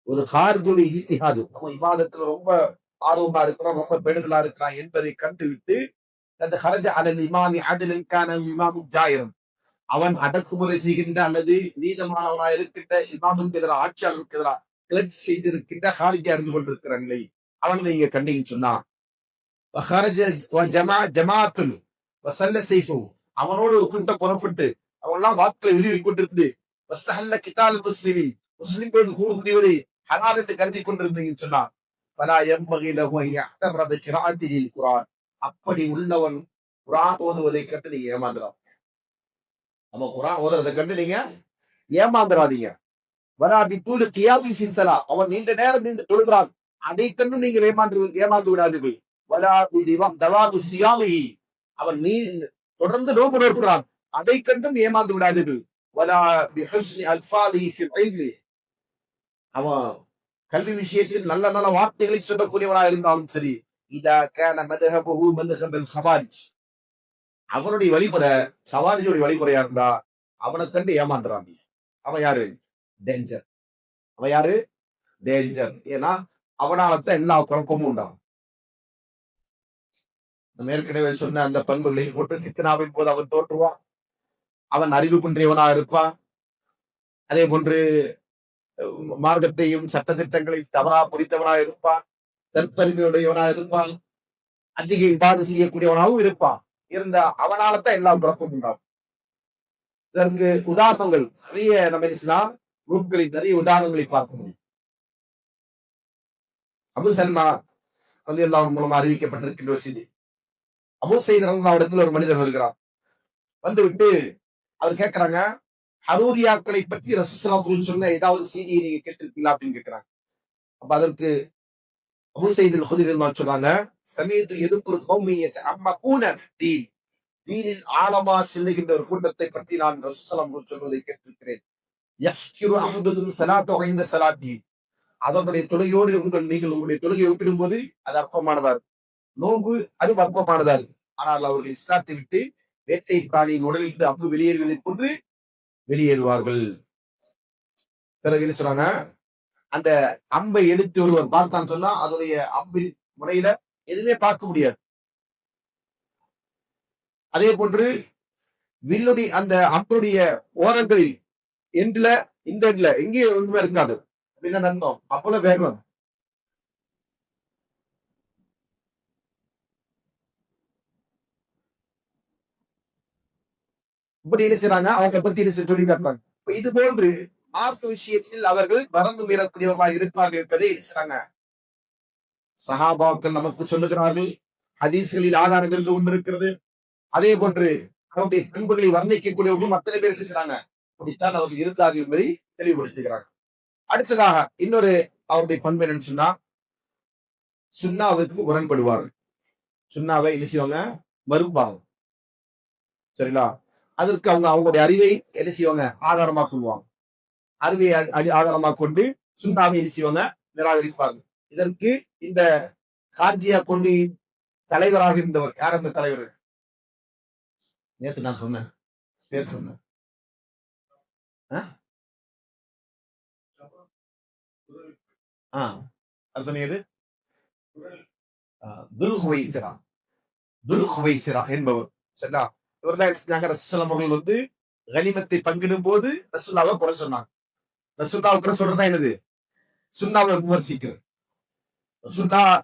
ஒரு ஹார்ஜுடைய இஜ்திஹாது, நம்ம இபாதத்துல ரொம்ப ஆர்வமா இருக்கிறோம், ரொம்ப பெடுதலா இருக்கிறான் என்பதை கண்டுவிட்டு அந்த ஹரஜ அலல் இமாமி அடலன் கான இமாமு ஜாயிரன், அவன் அடக்குமுறை செய்கின்ற அல்லது நீதமானவனாக இருக்கின்ற இமாமுக்கு எதிராக, ஆட்சியாளருக்கு எதிராக கிளர்ச்சி செய்திருக்கின்ற ஹாரிஜா இருந்து கொண்டிருக்கிற நிலை அவன் நீங்க கண்டீங்கன்னு சொன்னா, அவனோடு கூட்டம் புறப்பட்டு அவன்லாம் வாக்குல எழுதி கொண்டிருந்து முஸ்லிம்களோடு கூறுவதை ஹலால் என்று கருதி கொண்டிருந்தீங்கன்னு சொன்னா, அப்படி உள்ளவன் குர்ஆன் ஓதுவதை கண்டு நீங்க ஏமாந்துடலாம். நம்ம குர்ஆன் ஓதுறதை கண்டு நீங்க ஏமாந்துடாதீங்க. அவன் நீண்ட நேரம் நின்று தொழுகிறான், அதை கண்டு நீங்கள் ஏமாந்து விடாதீர்கள். அவன் தொடர்ந்து நோன்பு நோக்கிறான், அதை கண்டும் ஏமாந்து விடாதீர்கள். அவன் கல்வி விஷயத்தில் நல்ல நல்ல வார்த்தைகளை சொல்லக்கூடியவனாக இருந்தாலும் சரி, அவனுடைய வழிமுறை சவாரியுடைய வழிமுறையா இருந்தா அவனை கண்டு ஏமாந்துறான். அவன் யாரு? டேஞ்சர். அவன் யாரு? டேஞ்சர். ஏன்னா அவனாலத்தான் எல்லா குழப்பமும் உண்டாகும். நம்ம ஏற்கனவே சொன்ன அந்த பண்புகளை போட்டு சித்தனாவின் போது அவன் தோற்றுவான். அவன் அறிவு குன்றியவனாக இருப்பான். அதே போன்று மார்க்கத்தையும் சட்டத்திட்டங்களை தவறா புரித்தவனாக இருப்பான். தற்பெருமையுடையவனாக இருப்பான். அதிக இபாது செய்யக்கூடியவனாகவும் இருப்பான். இருந்த அவனாலத்தான் எல்லா குழப்பமும் உண்டாகும். இதற்கு உதாரணங்கள் நிறைய நம்ம இஸ்லாம் குரூப்களில் நிறைய உதாரணங்களை பார்க்க முடியும். அபு சல்மா ரலியல்லாஹு மூலமா அறிவிக்கப்பட்டிருக்கின்ற ஒரு செய்தி. அபு சயீத் ரலியல்லாஹு ஒரு மனிதர் வருகிறார். வந்துவிட்டு அவர் கேட்கிறாங்க, ஹரூரியாக்களை பற்றி ரசூலுல்லாஹி ஸல்லல்லாஹு அலைஹி வஸல்லம் சொன்ன ஏதாவது செய்தியை நீங்க கேட்டிருக்கீங்களா அப்படின்னு கேட்கிறாங்க. அப்ப அதற்கு அபு சயீத் அல்-குத்ரி ரலியல்லாஹு சொல்றாங்க, சமீது எதுக்குரு கௌமியத் அம்மகூன தீன், தீனில் ஆழமா செல்லுகின்ற ஒரு கூட்டத்தை பற்றி நான் ரசூலுல்லாஹி ஸல்லல்லாஹு அலைஹி வஸல்லம் சொல்வதை கேட்டிருக்கிறேன். அதனுடைய தொழுகையோடு நீங்கள் உங்களுடைய தொழுகையை ஒப்பிடும்போது அது அற்பமானதா இருக்கும். நோன்பு அது அற்பமானதா இருக்கு. ஆனால் அவர்கள் இஸ்லாத்தை விட்டு வேட்டை பிராணியின் உடலில் அம்பு வெளியேறுவதை போன்று வெளியேறுவார்கள். பிறகு என்ன சொல்றாங்க, அந்த அம்பை எடுத்து ஒருவர் பார்த்தான்னு சொன்னா அதனுடைய அம்பின் முறையில எதுவுமே பார்க்க முடியாது. அதே போன்று வில்லுடைய அந்த அம்புடைய ஓரங்களில் எண்டுல இந்த இடத்துல எங்கேயும் ஒன்றுமே இருக்காது. அப்படின்னா நந்தம் அப்போல வேகம். இப்படி என்ன செய்றாங்க, அவங்க பத்தி சொல்லி காட்டுறாங்க. இது போன்று மார்க்க விஷயத்தில் அவர்கள் வரம்பு மீறக்கூடியவர்களாக இருப்பார்கள் என்பதை இருக்கிறாங்க சஹாபாக்கள் நமக்கு சொல்லுகிறார்கள். ஹதீஸ்களில் ஆதாரங்கள் ஒன்று இருக்கிறது. அதே போன்று அவருடைய பண்புகளை வர்ணிக்கக்கூடியவர்களும் அத்தனை பேர் இருக்கிறாங்க. அப்படித்தான் அவர்கள் இருந்தார்கள் என்பதை தெளிவுபடுத்துகிறார்கள். அடுத்ததாக இன்னொரு அவருடைய பண்பு என்னன்னு சொன்னா, சுன்னாவுக்கு முரண்படுவார்கள். சுன்னாவை என்ன செய்வாங்க, மறுப்பாங்க. சரிங்களா? அதற்கு அவங்க அவங்களுடைய அறிவை என்ன செய்வாங்க, ஆதாரமா கொள்வாங்க. அறிவை ஆதாரமா கொண்டு சுன்னாவை என்ன செய்வாங்க, நிராகரிப்பார்கள். இதற்கு இந்த கார்ஜியா கொண்டு தலைவராக இருந்தவர். யார் அந்த தலைவர்? நேத்து நான் சொன்னேன், பேர் சொன்னேன். அது சொன்னீங்க. துல்ஹுவைசிரா என்பவர். சரிங்களா? இவர் தான் செஞ்சாங்க. ரசூலுல்லாஹி அவர்கள் வந்து கனிமத்தை பங்கிடும் போது ரசூலுல்லாஹ்வை குறை சொன்னாங்க. ரசூலுல்லாஹ்வை குறை சொல்றதா என்னது? சுன்னாவை விமர்சிக்கிறது. ரசூலுல்லாஹ்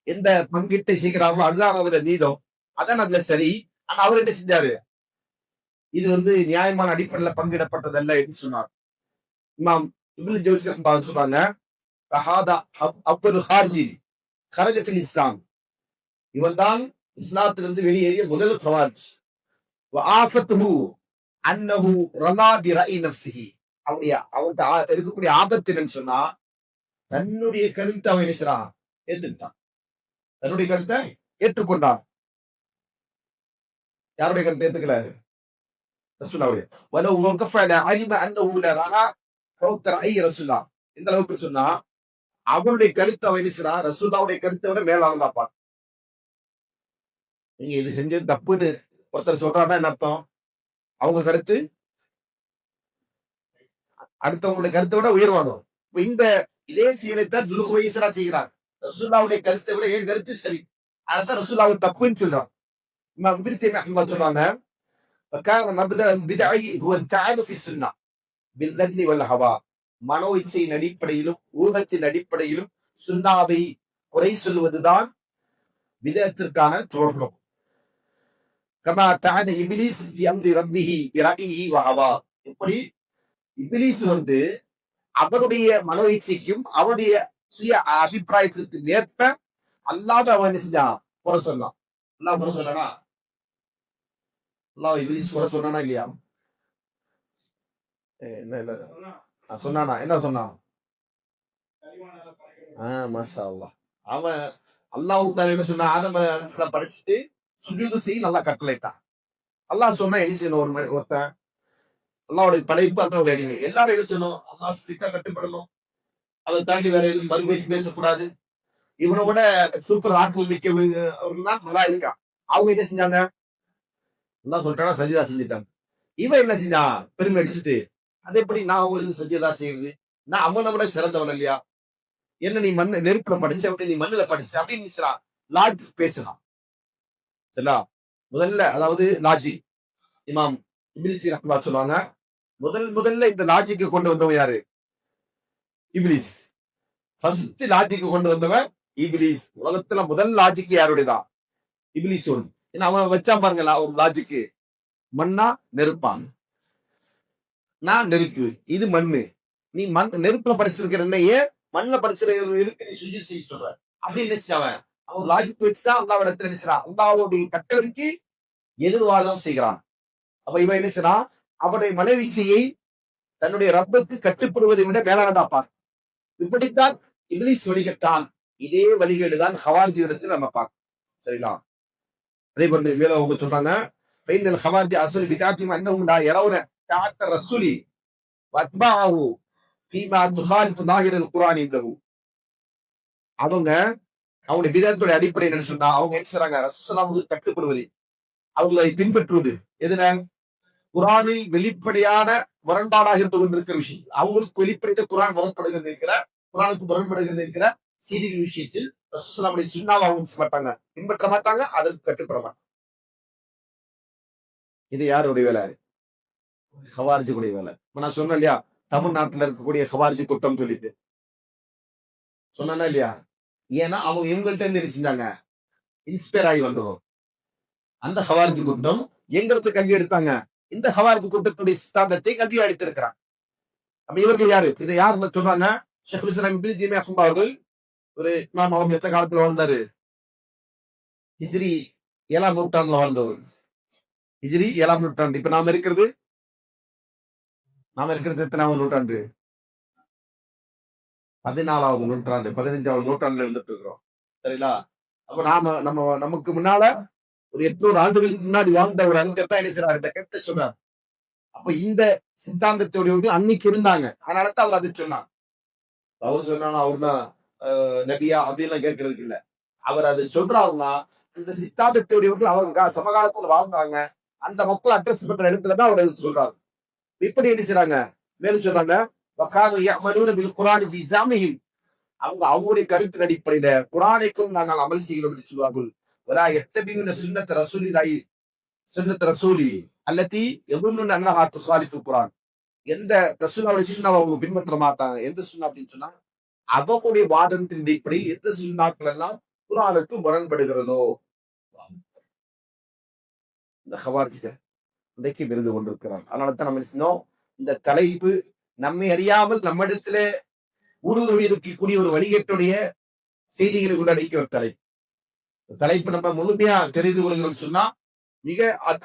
எந்த பங்கிட்டு செய்கிறார்களோ அதுதான் அவருடைய நீதம், அதான் அதுல சரி. ஆனா அவர் என்ன செஞ்சாரு? இது வந்து நியாயமான அடிப்படையில பங்கிடப்பட்டதல்ல என்று சொன்னார். இமாம் இப்னு ஜௌசி சொல்றாங்க, இஸ்லாம், இவன் தான் இஸ்லாத்திலிருந்து வெளியேறிய முதல் ஹவாரிஜ். அவன்கிட்ட இருக்கக்கூடிய ஆபத்து என்னன்னு சொன்னா, தன்னுடைய கருத்தை அவன் நினைச்சான் ஏத்துக்கிட்டான். தன்னுடைய கருத்தை ஏற்றுக்கொண்டான். யாருடைய கருத்தை ஏத்துக்கல? ரசூலுல்லாஹ்வுடைய. வலவ் வகஃப அலிம அன்னஹு லா ரஆ ஃபௌக ரஅய் ரசூலுல்லாஹ். இந்த அளவுக்கு சொன்னா, அவனுடைய கருத்தை அவன் நினைச்சா ரசூலுல்லாஹ்வுடைய கருத்தை விட மேலானதா பாரு. நீங்க இது செஞ்சது தப்புன்னு ஒருத்தர் சொல்றாருன்னா என்ன அர்த்தம்? அவங்க கருத்து அடுத்தவங்களுடைய கருத்தை விட உயர்வானோம். இந்த இதே செயலைத்தான் துல்ஹுவைசிரா செய்கிறார். ரசூலுல்லாஹ்வுடைய கருத்தை விட என் கருத்து சரி, அதான் ரசூலுல்லாஹ் தப்புன்னு சொல்றான். இமாம் இப்னு தய்மிய்யா சொல்றாங்க, فكان مبدأ البدع هو التعالي في السنة بالظن والهوى. மனோ இச்சையின் அடிப்படையிலும் ஊகத்தின் அடிப்படையிலும் சுன்னாவை குறை சொல்வதுதான் விதத்திற்கான தோற்றம். கமா தஅன இப்லீஸ் ஃபி அம்ரி ரப்பிஹி பிரஇஹி வ ஹவா. இப்படி இப்லீஸ் வந்து அவருடைய மனோ இச்சைக்கும் அவருடைய சுய அபிப்பிராயத்திற்கு ஏற்ப அல்லாஹ் அவன் செஞ்சான் குறை சொன்னான். அல்லாஹ் குறை சொன்னானா? அல்லாஹ் இப்லீஸ் குறை சொன்னானா இல்லையா? சொன்னானா? என்ன சொன்னான்? மாஷா அல்லாஹ். அவன் அல்லாஹ் என்ன சொன்னா, ஆதம் அலைஹிஸ்ஸலாம் படிச்சுட்டு சுஜூது செய்ய நல்லா கட்டளைட்டான். அல்லாஹ் சொன்னா என்ன செய்யணும்? ஒருத்தன் அல்லாஹ்வுடைய படைப்பு அல்லாஹ்வுடைய அடிமை, எல்லாரும் என்ன செய்யணும்? அல்லாஹ் ஸ்ட்ரிக்ட்டா கட்டுப்படணும். அதை தாண்டி வேற எதுவும் மறுபேச்சு பேசக்கூடாது. இவனை விட சூப்பர் ஆட்கள் மிக்கவங்க மலாயிக்கா, அவங்க என்ன செஞ்சாங்க? அல்லாஹ் சொல்லிட்டானா சஜிதா செஞ்சுட்டாங்க. இவன் என்ன செஞ்சான்? பெருமை அடிச்சுட்டு, அது எப்படி நான் உங்களுக்கு சஜிதா செய்யுது? நான் அவனை விட சிறந்தவன் இல்லையா? என்ன நீ மண்ணு நெருப்புல படிச்ச, அப்படி நீ மண்ணுல படிச்ச அப்படின்னு லாஜிக் பேசலாம். சரிங்களா? முதல்ல அதாவது லாஜிக் இமாம் இப்னு ரஹ்மத்துல்லாஹி சொல்லுவாங்க, முதல்ல இந்த லாஜிக்கு கொண்டு வந்தவன் யாரு? இப்லீஸ். ஃபர்ஸ்ட் லாஜிக்கு கொண்டு வந்தவன் இப்லீஸ். உலகத்துல முதல் லாஜிக் யாருடையதான்? இப்லீஸ் ஒன்று. ஏன்னா அவன் வச்சா பாருங்களா ஒரு லாஜிக்கு, மண்ணா நெருப்பான், நான் நெருப்பு, இது மண்ணு, நீ நெருப்புல படிச்சிருக்கிற என்னையே மண்ணுல படிச்சிருக்க நீ சுஜூத் செய்ய சொல்ற அப்படின்னு நினைச்சவன் அவன் லாஜிக் வச்சுதான் அல்லாஹ் இடத்துல நினைச்சான். அல்லாஹ்வுடைய கட்டளைக்கு எதிர்வாதம் செய்கிறான். அப்ப இவன் என்ன செய்யறான்? அவனுடைய மனைவிச்சையை தன்னுடைய ரப்புக்கு கட்டுப்படுவதை விட மேலானதாப்பான். இப்படித்தான் இப்லீஸ் வழிகட்டான். இதே வழிகேடுதான் ஹவாரிஜ் இடத்தில் நம்ம பார்க்கணும். சரிங்களா? அதே போல வேலை அவங்க சொல்றாங்க, ஃபைனல் ஹவாரிஜ் அஸ்லு பிதாத்திம் அன்னஹும் லா யரவுன தஅத்த ரசூலி வத்பாஹு ஃபீமா துகாலிஃபு ஸாஹிரல் குர்ஆன் இந்தஹு. அவங்க அவங்களுடைய பிதாத்துடைய அடிப்படை என்ன சொன்னா, அவங்க என்ன செய்றாங்க? ரசூலுல்லாஹ்வுக்கு கட்டுப்படுவது, அவங்களை பின்பற்றுவது. எதுன? குர்ஆனில் வெளிப்படையான முரண்பாடாக இருந்து கொண்டிருக்கிற விஷயம், அவங்களுக்கு வெளிப்படையாக குர்ஆன் முரண்படுகிறது இருக்கிற, குர்ஆனுக்கு முரண்படுகிறது இருக்கிற சிறிய விஷயத்தில் ரசூலுல்லாஹ்வுடைய சுன்னாவை அவங்க மாட்டாங்க, பின்பற்ற மாட்டாங்க, அதற்கு கட்டுப்பட மாட்டாங்க. இது யாருடைய வேலை? ஹவாரிஜுடைய வேலை. நான் சொன்னேன் இல்லையா, தமிழ்நாட்டில் இருக்கக்கூடிய ஹவாரிஜி கூட்டம் சொல்லிட்டு சொன்னா இல்லையா? ஏன்னா அவங்க இவங்கள்ட்ட இருந்து செஞ்சாங்க, இன்ஸ்பயர் ஆகி வந்தோம். அந்த ஹவாரிஜி கூட்டம் எங்களுக்கு கல்வி எடுத்தாங்க. இந்த ஹவாரிஜி கூட்டத்துடைய சித்தாந்தத்தை கல்வி அளித்திருக்கிறாங்க. அப்ப இவர்கள் யாரு? இதை யாருன்னு சொல்றாங்க? ஷேகுல் இஸ்லாம் இப்னு தய்மிய்யா அவர்கள் ஒரு இமாம். அவங்க எந்த காலத்துல வாழ்ந்தாரு? ஹிஜ்ரி 7ஆம் நூற்றாண்டுல வாழ்ந்தவர். ஹிஜ்ரி 7ஆம் நூற்றாண்டு. இப்ப நாம இருக்கிறது எத்தனாவது நூற்றாண்டு? 14வது நூற்றாண்டு, 15வது நூற்றாண்டுல இருந்துட்டு இருக்கிறோம். சரிங்களா? அப்ப நமக்கு முன்னால ஒரு 800 ஆண்டுகளுக்கு முன்னாடி வாழ்ந்த ஒரு அங்கத்தான் என்ன செய்றாரு? இந்த கருத்தை சொன்னார். அப்ப இந்த சித்தாந்தத்தோட அன்னைக்கு இருந்தாங்க. அதனாலதான் அவர் அதை சொன்னார். அவர் சொன்னா அவர்தான் நபியா அப்படின்லாம் கேட்கறதுக்கு இல்ல. அவர் அதை சொல்றாருன்னா அந்த சித்தாந்தத்துடையவர்கள் அவங்க சமகாலத்துல வாழ்ந்தாங்க. அந்த மக்கள் அட்ரஸ் பண்ற இடத்துலதான் அவர் சொல்றாரு. இப்படி என்ன செய்றாங்க? மேலும் சொல்றாங்க, அவங்க அவங்களுடைய கருத்தின் அடிப்படையில குரானைக்கும் நாங்கள் அமல் செய்கிறோம் என்று சொல்வார்கள். ரசூலி அல்லத்தி எதுன்னு அல்லாஹ் துசாலிஃபு குரான். எந்த ரசூலுடைய சுன்னாவை அவங்க பின்பற்ற மாட்டாங்க. எந்த சுன்னா அப்படின்னு சொன்னா அவங்களுடைய வாதத்தின் அடிப்படையில் எந்த சுன்னாக்கள் எல்லாம் குரானுக்கு முரண்படுகிறதோ இந்த ஹவாரிஜிகள் இன்றைக்கு விருது கொண்டிருக்கிறார். அதனாலதான் நம்ம சொன்னோம், இந்த தலைப்பு நம்மை அறியாமல் நம்மிடத்துல ஊடுருவி இருக்கக்கூடிய ஒரு வழிகேட்டுடைய செய்திகளை உள்ளடக்கிய ஒரு தலைப்பு. தலைப்பு நம்ம முழுமையா தெரிந்து கொள்ளணும்னு சொன்னா மிக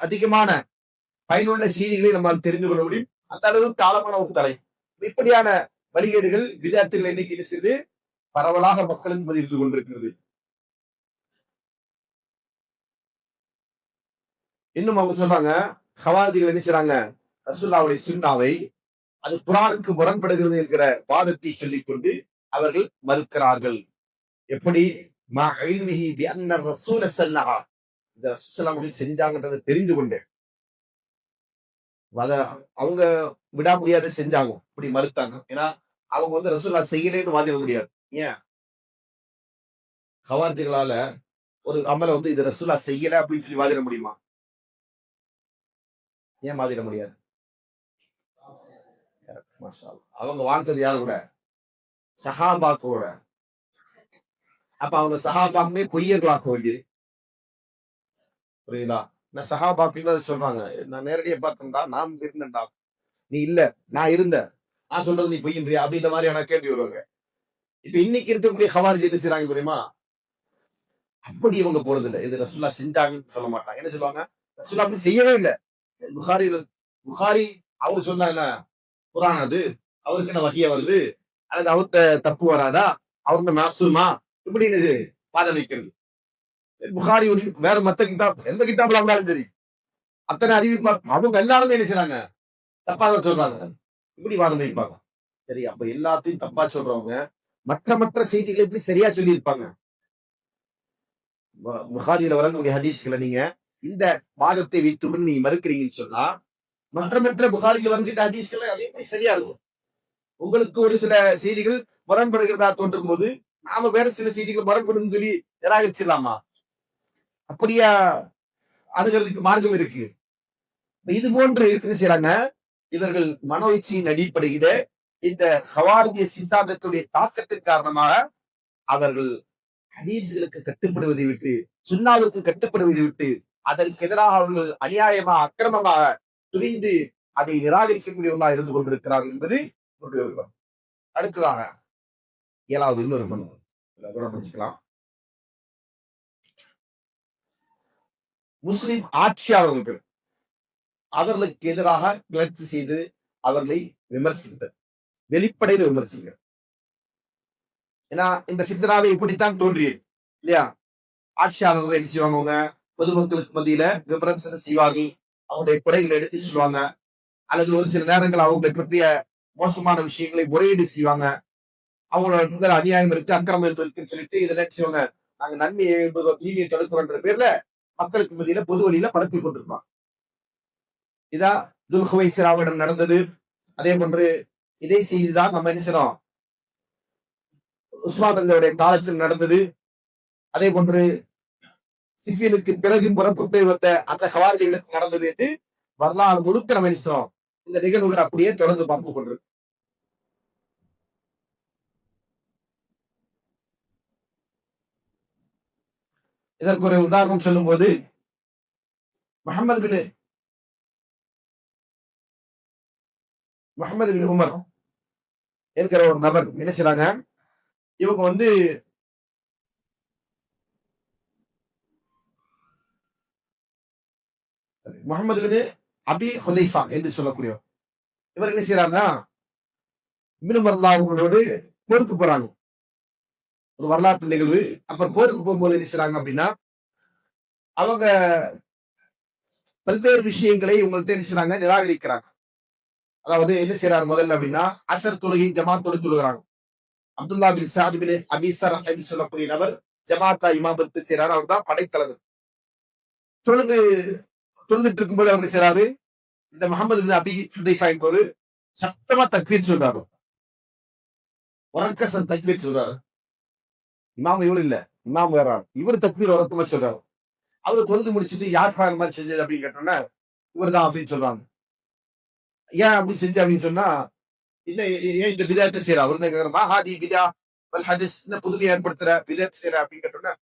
அதிகமான பயனுள்ள செய்திகளை நம்மால் தெரிந்து கொள்ள முடியும். அந்த அளவுக்கு ஆழமான ஒரு தலைப்பு. இப்படியான வழிகேடுகள் விதத்தில் எண்ணிக்கை செய்து பரவலாக மக்களின் பதிந்து கொண்டிருக்கிறது. இன்னும் அவங்க சொல்றாங்க, ஹவாரிஜிகள் என்ன செய்றாங்க, ரசூலுல்லாஹி சுன்னாவை அது குர்ஆனுக்கு முரண்படுகிறது என்கிற வாதத்தை சொல்லிக் கொண்டு அவர்கள் மறுக்கிறார்கள். எப்படி செஞ்சாங்கன்றதை தெரிந்து கொண்டு அவங்க விடா முடியாத செஞ்சாங்க, இப்படி மறுத்தாங்க. ஏன்னா அவங்க வந்து ரசூலுல்லாஹ் செய்யலேன்னு வாதிட முடியாது. ஏன் ஹவாரிஜிகளால ஒரு அமலை வந்து இது ரசூலுல்லாஹ் செய்யல அப்படின்னு சொல்லி வாதிட முடியுமா? ஏன் வாதிட முடியாது? அவங்க வாழ்ந்தது யாரு கூட? சஹாபாக்களோட. அப்ப அவங்க சஹாபாக்குமே பொய்யர்களாக்க வேண்டியது. புரியுதா? நான் சஹாபாக்கள் சொல்றாங்க, நான் நேரடியா பார்த்தேன்டா, நான் இருந்தேன்டா, நீ இல்ல, நான் இருந்தேன், நான் சொல்றது நீ பொய்யின்றியா அப்படின்ற மாதிரியான கேள்வி வருவாங்க. இப்ப இன்னைக்கு இருக்கக்கூடிய ஹவாரிஜி என்ன செய்றாங்க தெரியுமா? அப்படி இவங்க போறது இல்லை. இது ரசூலுல்லாஹ் செஞ்சாங்கன்னு சொல்ல மாட்டாங்க. என்ன சொல்லுவாங்க? ரசூலுல்லாஹ் அப்படி செய்யவே இல்லை. புகாரி அவரு சொன்னா என்ன, குர்ஆன் அது அவருக்கு என்ன வகியா வருது, அல்லது அவர்கிட்ட தப்பு வராதா, அவர்கிட்ட மாசூமா, இப்படி வாதம் வைக்கிறது. புகாரி வேற மத்த கிதாப், எந்த கிதாப்ல இருந்தாலும் சரி, அத்தனை அறிவிப்பா அவங்க எல்லாருமே என்ன செய்றாங்க, தப்பாக சொல்றாங்க, இப்படி வாதம் வைப்பாங்க. சரி, அப்ப எல்லாத்தையும் தப்பா சொல்றவங்க மற்ற செய்திகளை எப்படி சரியா சொல்லி இருப்பாங்க? புகாரியில வரக்கூடிய ஹதீஸ்களை நீங்க இந்த வாதத்தை வைத்து நீ மறுக்கிறீங்கன்னு சொன்னா மற்ற புகாரியில் வருகின்ற ஹதீஸ்களை அதே மாதிரி சரியா இருக்கும். உங்களுக்கு ஒரு சில செய்திகள் முரண்படுகிறதா தோன்றும் போது நாம வேற சில செய்திகள் முரண்படும் சொல்லி நிராகரிச்சிடலாமா? அப்படியா அணுகிறதுக்கு மார்க்கம் இருக்கு. இது போன்று என்ன செய்யறாங்க, இவர்கள் மனோ இச்சையின் அடிப்படையில இந்த ஹவாரிஜிய சித்தாந்தத்துடைய தாக்கத்தின் காரணமாக அவர்கள் ஹதீஸ்களுக்கு கட்டுப்படுவதை விட்டு சுன்னாவுக்கு கட்டுப்படுவதை விட்டு அதற்கு எதிராக அவர்கள் அநியாயமாக அக்கிரமமாக துணிந்து அதை நிராகரிக்கக்கூடியவர்களாக இருந்து கொண்டிருக்கிறார்கள் என்பது அடுத்ததாக 7வது இன்னொரு முடிச்சுக்கலாம். முஸ்லிம் ஆட்சியாளர்கள் அவர்களுக்கு எதிராக கிளர்ச்சி செய்து அவர்களை விமர்சித்தல், வெளிப்படையில விமர்சிங்க. ஏன்னா இந்த ஃபித்னாவை இப்படித்தான் தோன்றியது இல்லையா? ஆட்சியாளர்கள் என்ன செய்வாங்க, பொதுமக்களுக்கு மத்தியில விமர்சனம் செய்வார்கள், அவங்களுடைய குறைகளை எடுத்து சொல்லுவாங்க, அல்லது ஒரு சில நேரங்கள் அவங்களை பற்றிய மோசமான விஷயங்களை முறையீடு செய்வாங்க. அவங்களோட அநியாயம் இருக்கு, அக்கிரமம் இருக்குன்னு சொல்லிட்டு இதுல என்ன செய்வாங்க, நாங்க நன்மையை தீமையை தடுக்கிறோன்ற பேர்ல மக்களுக்கு மத்தியில பொது வழியில பரப்பி கொண்டிருப்பாங்க. இதா துல்ஹுவைசிராவிடம் நடந்தது. அதே போன்று இதே செய்திதான் நம்ம என்ன செய்யறோம், உஸ்மானுடைய காலத்தில் நடந்தது. அதே போன்று சிஃபினுக்கு பிறகு புறப்பட்டு வந்த அந்த ஹவாரிஜிகளுக்கு நடந்தது என்று வரலாறு முழுக்க நம்ம நினைச்சோம். இந்த நிகழ்வுகள் அப்படியே தொடர்ந்து பார்த்து கொண்டிருக்கு. இதற்கு ஒரு உதாரணம் சொல்லும் போது முஹம்மது பின் உமர் இருக்கிற ஒரு நபர் என்ன செய்றாங்க, இவங்க வந்து முஹம்மது பின் அபி ஹுதைஃபா என்று சொல்லக்கூடிய இவர் என்ன செய்யறாங்கன்னா இப்னு உமர் அவங்களோடு போருக்கு போறாங்க. ஒரு வரலாற்று நிகழ்வு. அப்புறம் போருக்கு போகும்போது என்ன செய்றாங்க அப்படின்னா, அவங்க பல்வேறு விஷயங்களை உங்கள்கிட்ட என்ன செய்றாங்க, நிராகரிக்கிறாங்க. அதாவது என்ன செய்யறாங்க முதல்ல அப்படின்னா, அசர் தொழுகை ஜமாத்தோடு தொழுகிறாங்க. அப்துல்லா பின் சாத் பின் அபி சரஹ் என்று சொல்லக்கூடிய நபர் ஜமாத்தா இமாமத்து செய்யறாரு. அவர் தான் படைத்தலைவர். தொழுது தொழுதுட்டு இருக்கும்போது அவர் செய்யறாரு, இந்த முகமது பின் அபி ஹுதைஃபா என்பவர் சத்தமா தக்பீர் சொல்றாரு. உறக்க தக்பீர் சொல்றாரு. இமாம் இவரு இல்ல, இமாம் வேற ஆள். இவர் தக்பீர் உறக்கமா சொல்றாரு. அவரு தொழுது முடிச்சுட்டு யார் இந்த மாதிரி செஞ்சது அப்படின்னு கேட்டோம்னா இவர் தான் அப்படின்னு சொல்றாங்க. ஏன் அப்படி செஞ்சு அப்படின்னு சொன்னா இல்ல ஏன் இந்த விதத்தை செய்யறா அவரு ஹாதி விதா ஹதிஸ் புதுமை ஏற்படுத்துற விதத்தை செய்யற அப்படின்னு கேட்டோம்னா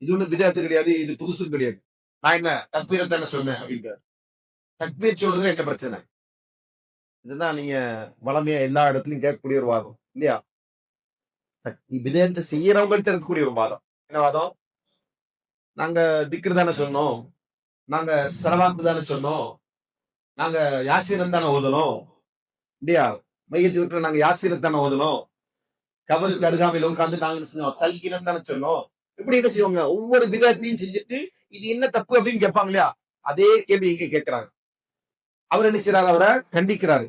இது ஒண்ணு விதத்து கிடையாது, இது புதுசும் கிடையாது. நான் என்ன தக்பீரை தானே சொன்னேன் அப்படின்னு. தக்பீர் சொல்றது என்ன பிரச்சனை? இதுதான் நீங்க வளமையா எல்லா இடத்துலயும் கேட்கக்கூடிய ஒரு வாதம் இல்லையா? விதத்தை செய்யறவங்கள்ட்ட இருக்கக்கூடிய ஒரு வாதம். என்ன வாதம்? நாங்க திக்ரு தானே சொன்னோம், நாங்க சரவாத்து தானே சொன்னோம், நாங்க யாசிரம் தானே ஓதணும் இல்லையா? மையத்தை விட்டு நாங்க யாசிரம் தானே ஓதணும், கபருக்கு அருகாமையில உட்காந்து நாங்க தல்கினம் தானே சொன்னோம். இப்படி என்ன செய்வாங்க? ஒவ்வொரு விதத்தையும் செஞ்சுட்டு இது என்ன தப்பு அப்படின்னு கேட்பாங்க இல்லையா? அதே கேள்வி இங்க கேட்கிறாங்க. அவர் என்ன செய்யறாரு? அவரை கண்டிக்கிறாரு.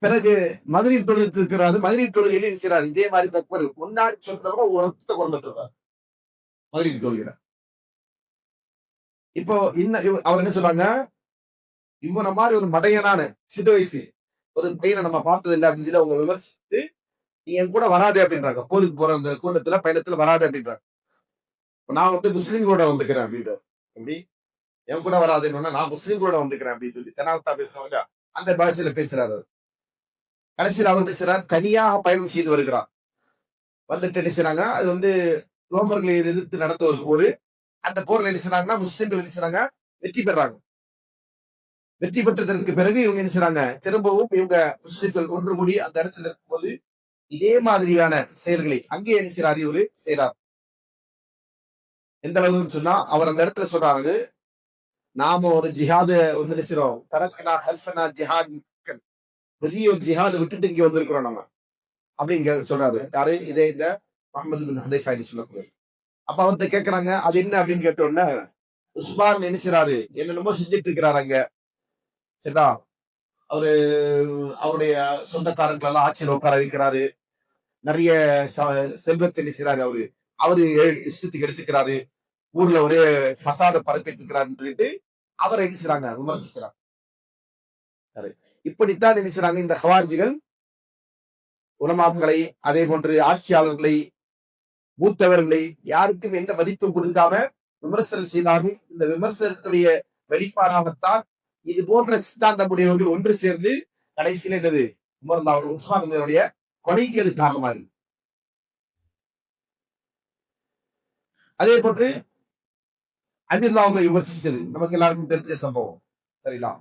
பிறகு மதுரை தொழுது இருக்கிறாரு. மதுரை தொழுகையில என்ன செய்யறாரு? இதே மாதிரி தப்பு முன்னாடி சொல்றவங்க ஒரு ரத்தத்தை கொண்டு இருக்காரு மதுரை தொழுகிற. இப்போ இன்னும் அவர் என்ன சொல்றாங்க? இவன மாதிரி ஒரு மடையனான சிறு வயசு ஒரு பையனை நம்ம பார்த்தது இல்லை அப்படின்னு சொல்லி அவங்க விமர்சித்து நீ என் கூட வராதே அப்படின்றாங்க. கோவிலுக்கு போற அந்த கூட்டத்துல பயணத்துல வராது அப்படின்றாங்க. நான் முஸ்லீம் கூட வந்துக்கிறேன் அப்படின்னு. எப்படி என் கூட வராதுன்னு நான் முஸ்லீம் கூட வந்துக்கிறேன் அப்படின்னு சொல்லி தெனாவத்தா பேசுவாங்க. அந்த பாஷையில பேசுறாரு. கடைசியில் அவர் பேசுறாரு, தனியாக பயணம் செய்து வருகிறார். வந்துட்டு என்ன செய்றாங்க? அது ரோமர்களை எதிர்த்து நடந்த ஒரு போர். அந்த போர்ல என்ன செய்றாங்கன்னா முஸ்லீம்கள் என்ன செய்றாங்க? வெற்றி பெறாங்க. வெற்றி பெற்றதற்கு பிறகு இவங்க என்ன செய்றாங்க? திரும்பவும் இவங்க முஸ்லிம்கள் ஒன்று கூடி அந்த இடத்துல இருக்கும்போது இதே மாதிரியான செயல்களை அங்கே என்ன செய்யறாரு? இவரு செய்யறார். எந்த அளவுன்னு சொன்னா அவர் அந்த இடத்துல சொல்றாரு, நாம ஒரு ஜிஹாத நினைச்சிரோம், தரக்கனா ஹல்ஃபனா ஜிஹாத், பெரிய ஒரு ஜிஹாத விட்டுட்டு இங்க வந்திருக்கிறோம் நம்ம அப்படின்னு சொல்றாரு. யாரு? இதே இந்த முஹம்மது பின் ஹுதைஃபா சொல்லக்கூடிய. அப்ப அவர்கிட்ட கேட்கறாங்க அது என்ன அப்படின்னு கேட்டோம்னா உஸ்மான் என்ன செய்றாரு? என்னென்னமோ செஞ்சுட்டு இருக்கிறாரு அங்க. சரிதா? அவரு அவருடைய சொந்தக்காரர்கள் எல்லாம் ஆட்சியில் உட்கார வைக்கிறாரு. நிறைய செல்வத்தை என்ன செய்றாரு? அவரு இஷ்டத்துக்கு எடுத்துக்கிறாரு. ஊர்ல ஒரே ஃபசாத பரப்பிட்டு இருக்கிறாருன்னு சொல்லிட்டு அவரை என்ன செய்றாங்க? விமர்சிக்கிறாங்க. இப்படித்தான் என்ன செய்றாங்க இந்த ஹவாரிஜிகள் உலமாக்களை, அதே போன்று ஆட்சியாளர்களை, மூத்தவர்களை யாருக்கும் எந்த மதிப்பும் கொடுக்காம விமர்சனம் செய்தாலும் இந்த விமர்சனத்துடைய வெளிப்பாடாகத்தான் இது போன்ற சித்தாந்தமுடையவர்கள் ஒன்று சேர்ந்து கடைசியில் என்னது உஸ்மானுடைய கொலைக்கு அது காரணமா இருக்கு. அதே போன்று அமிர்லாவை விமர்சித்தது நமக்கு எல்லாருக்கும் தெரிஞ்ச சம்பவம். சரிங்களா?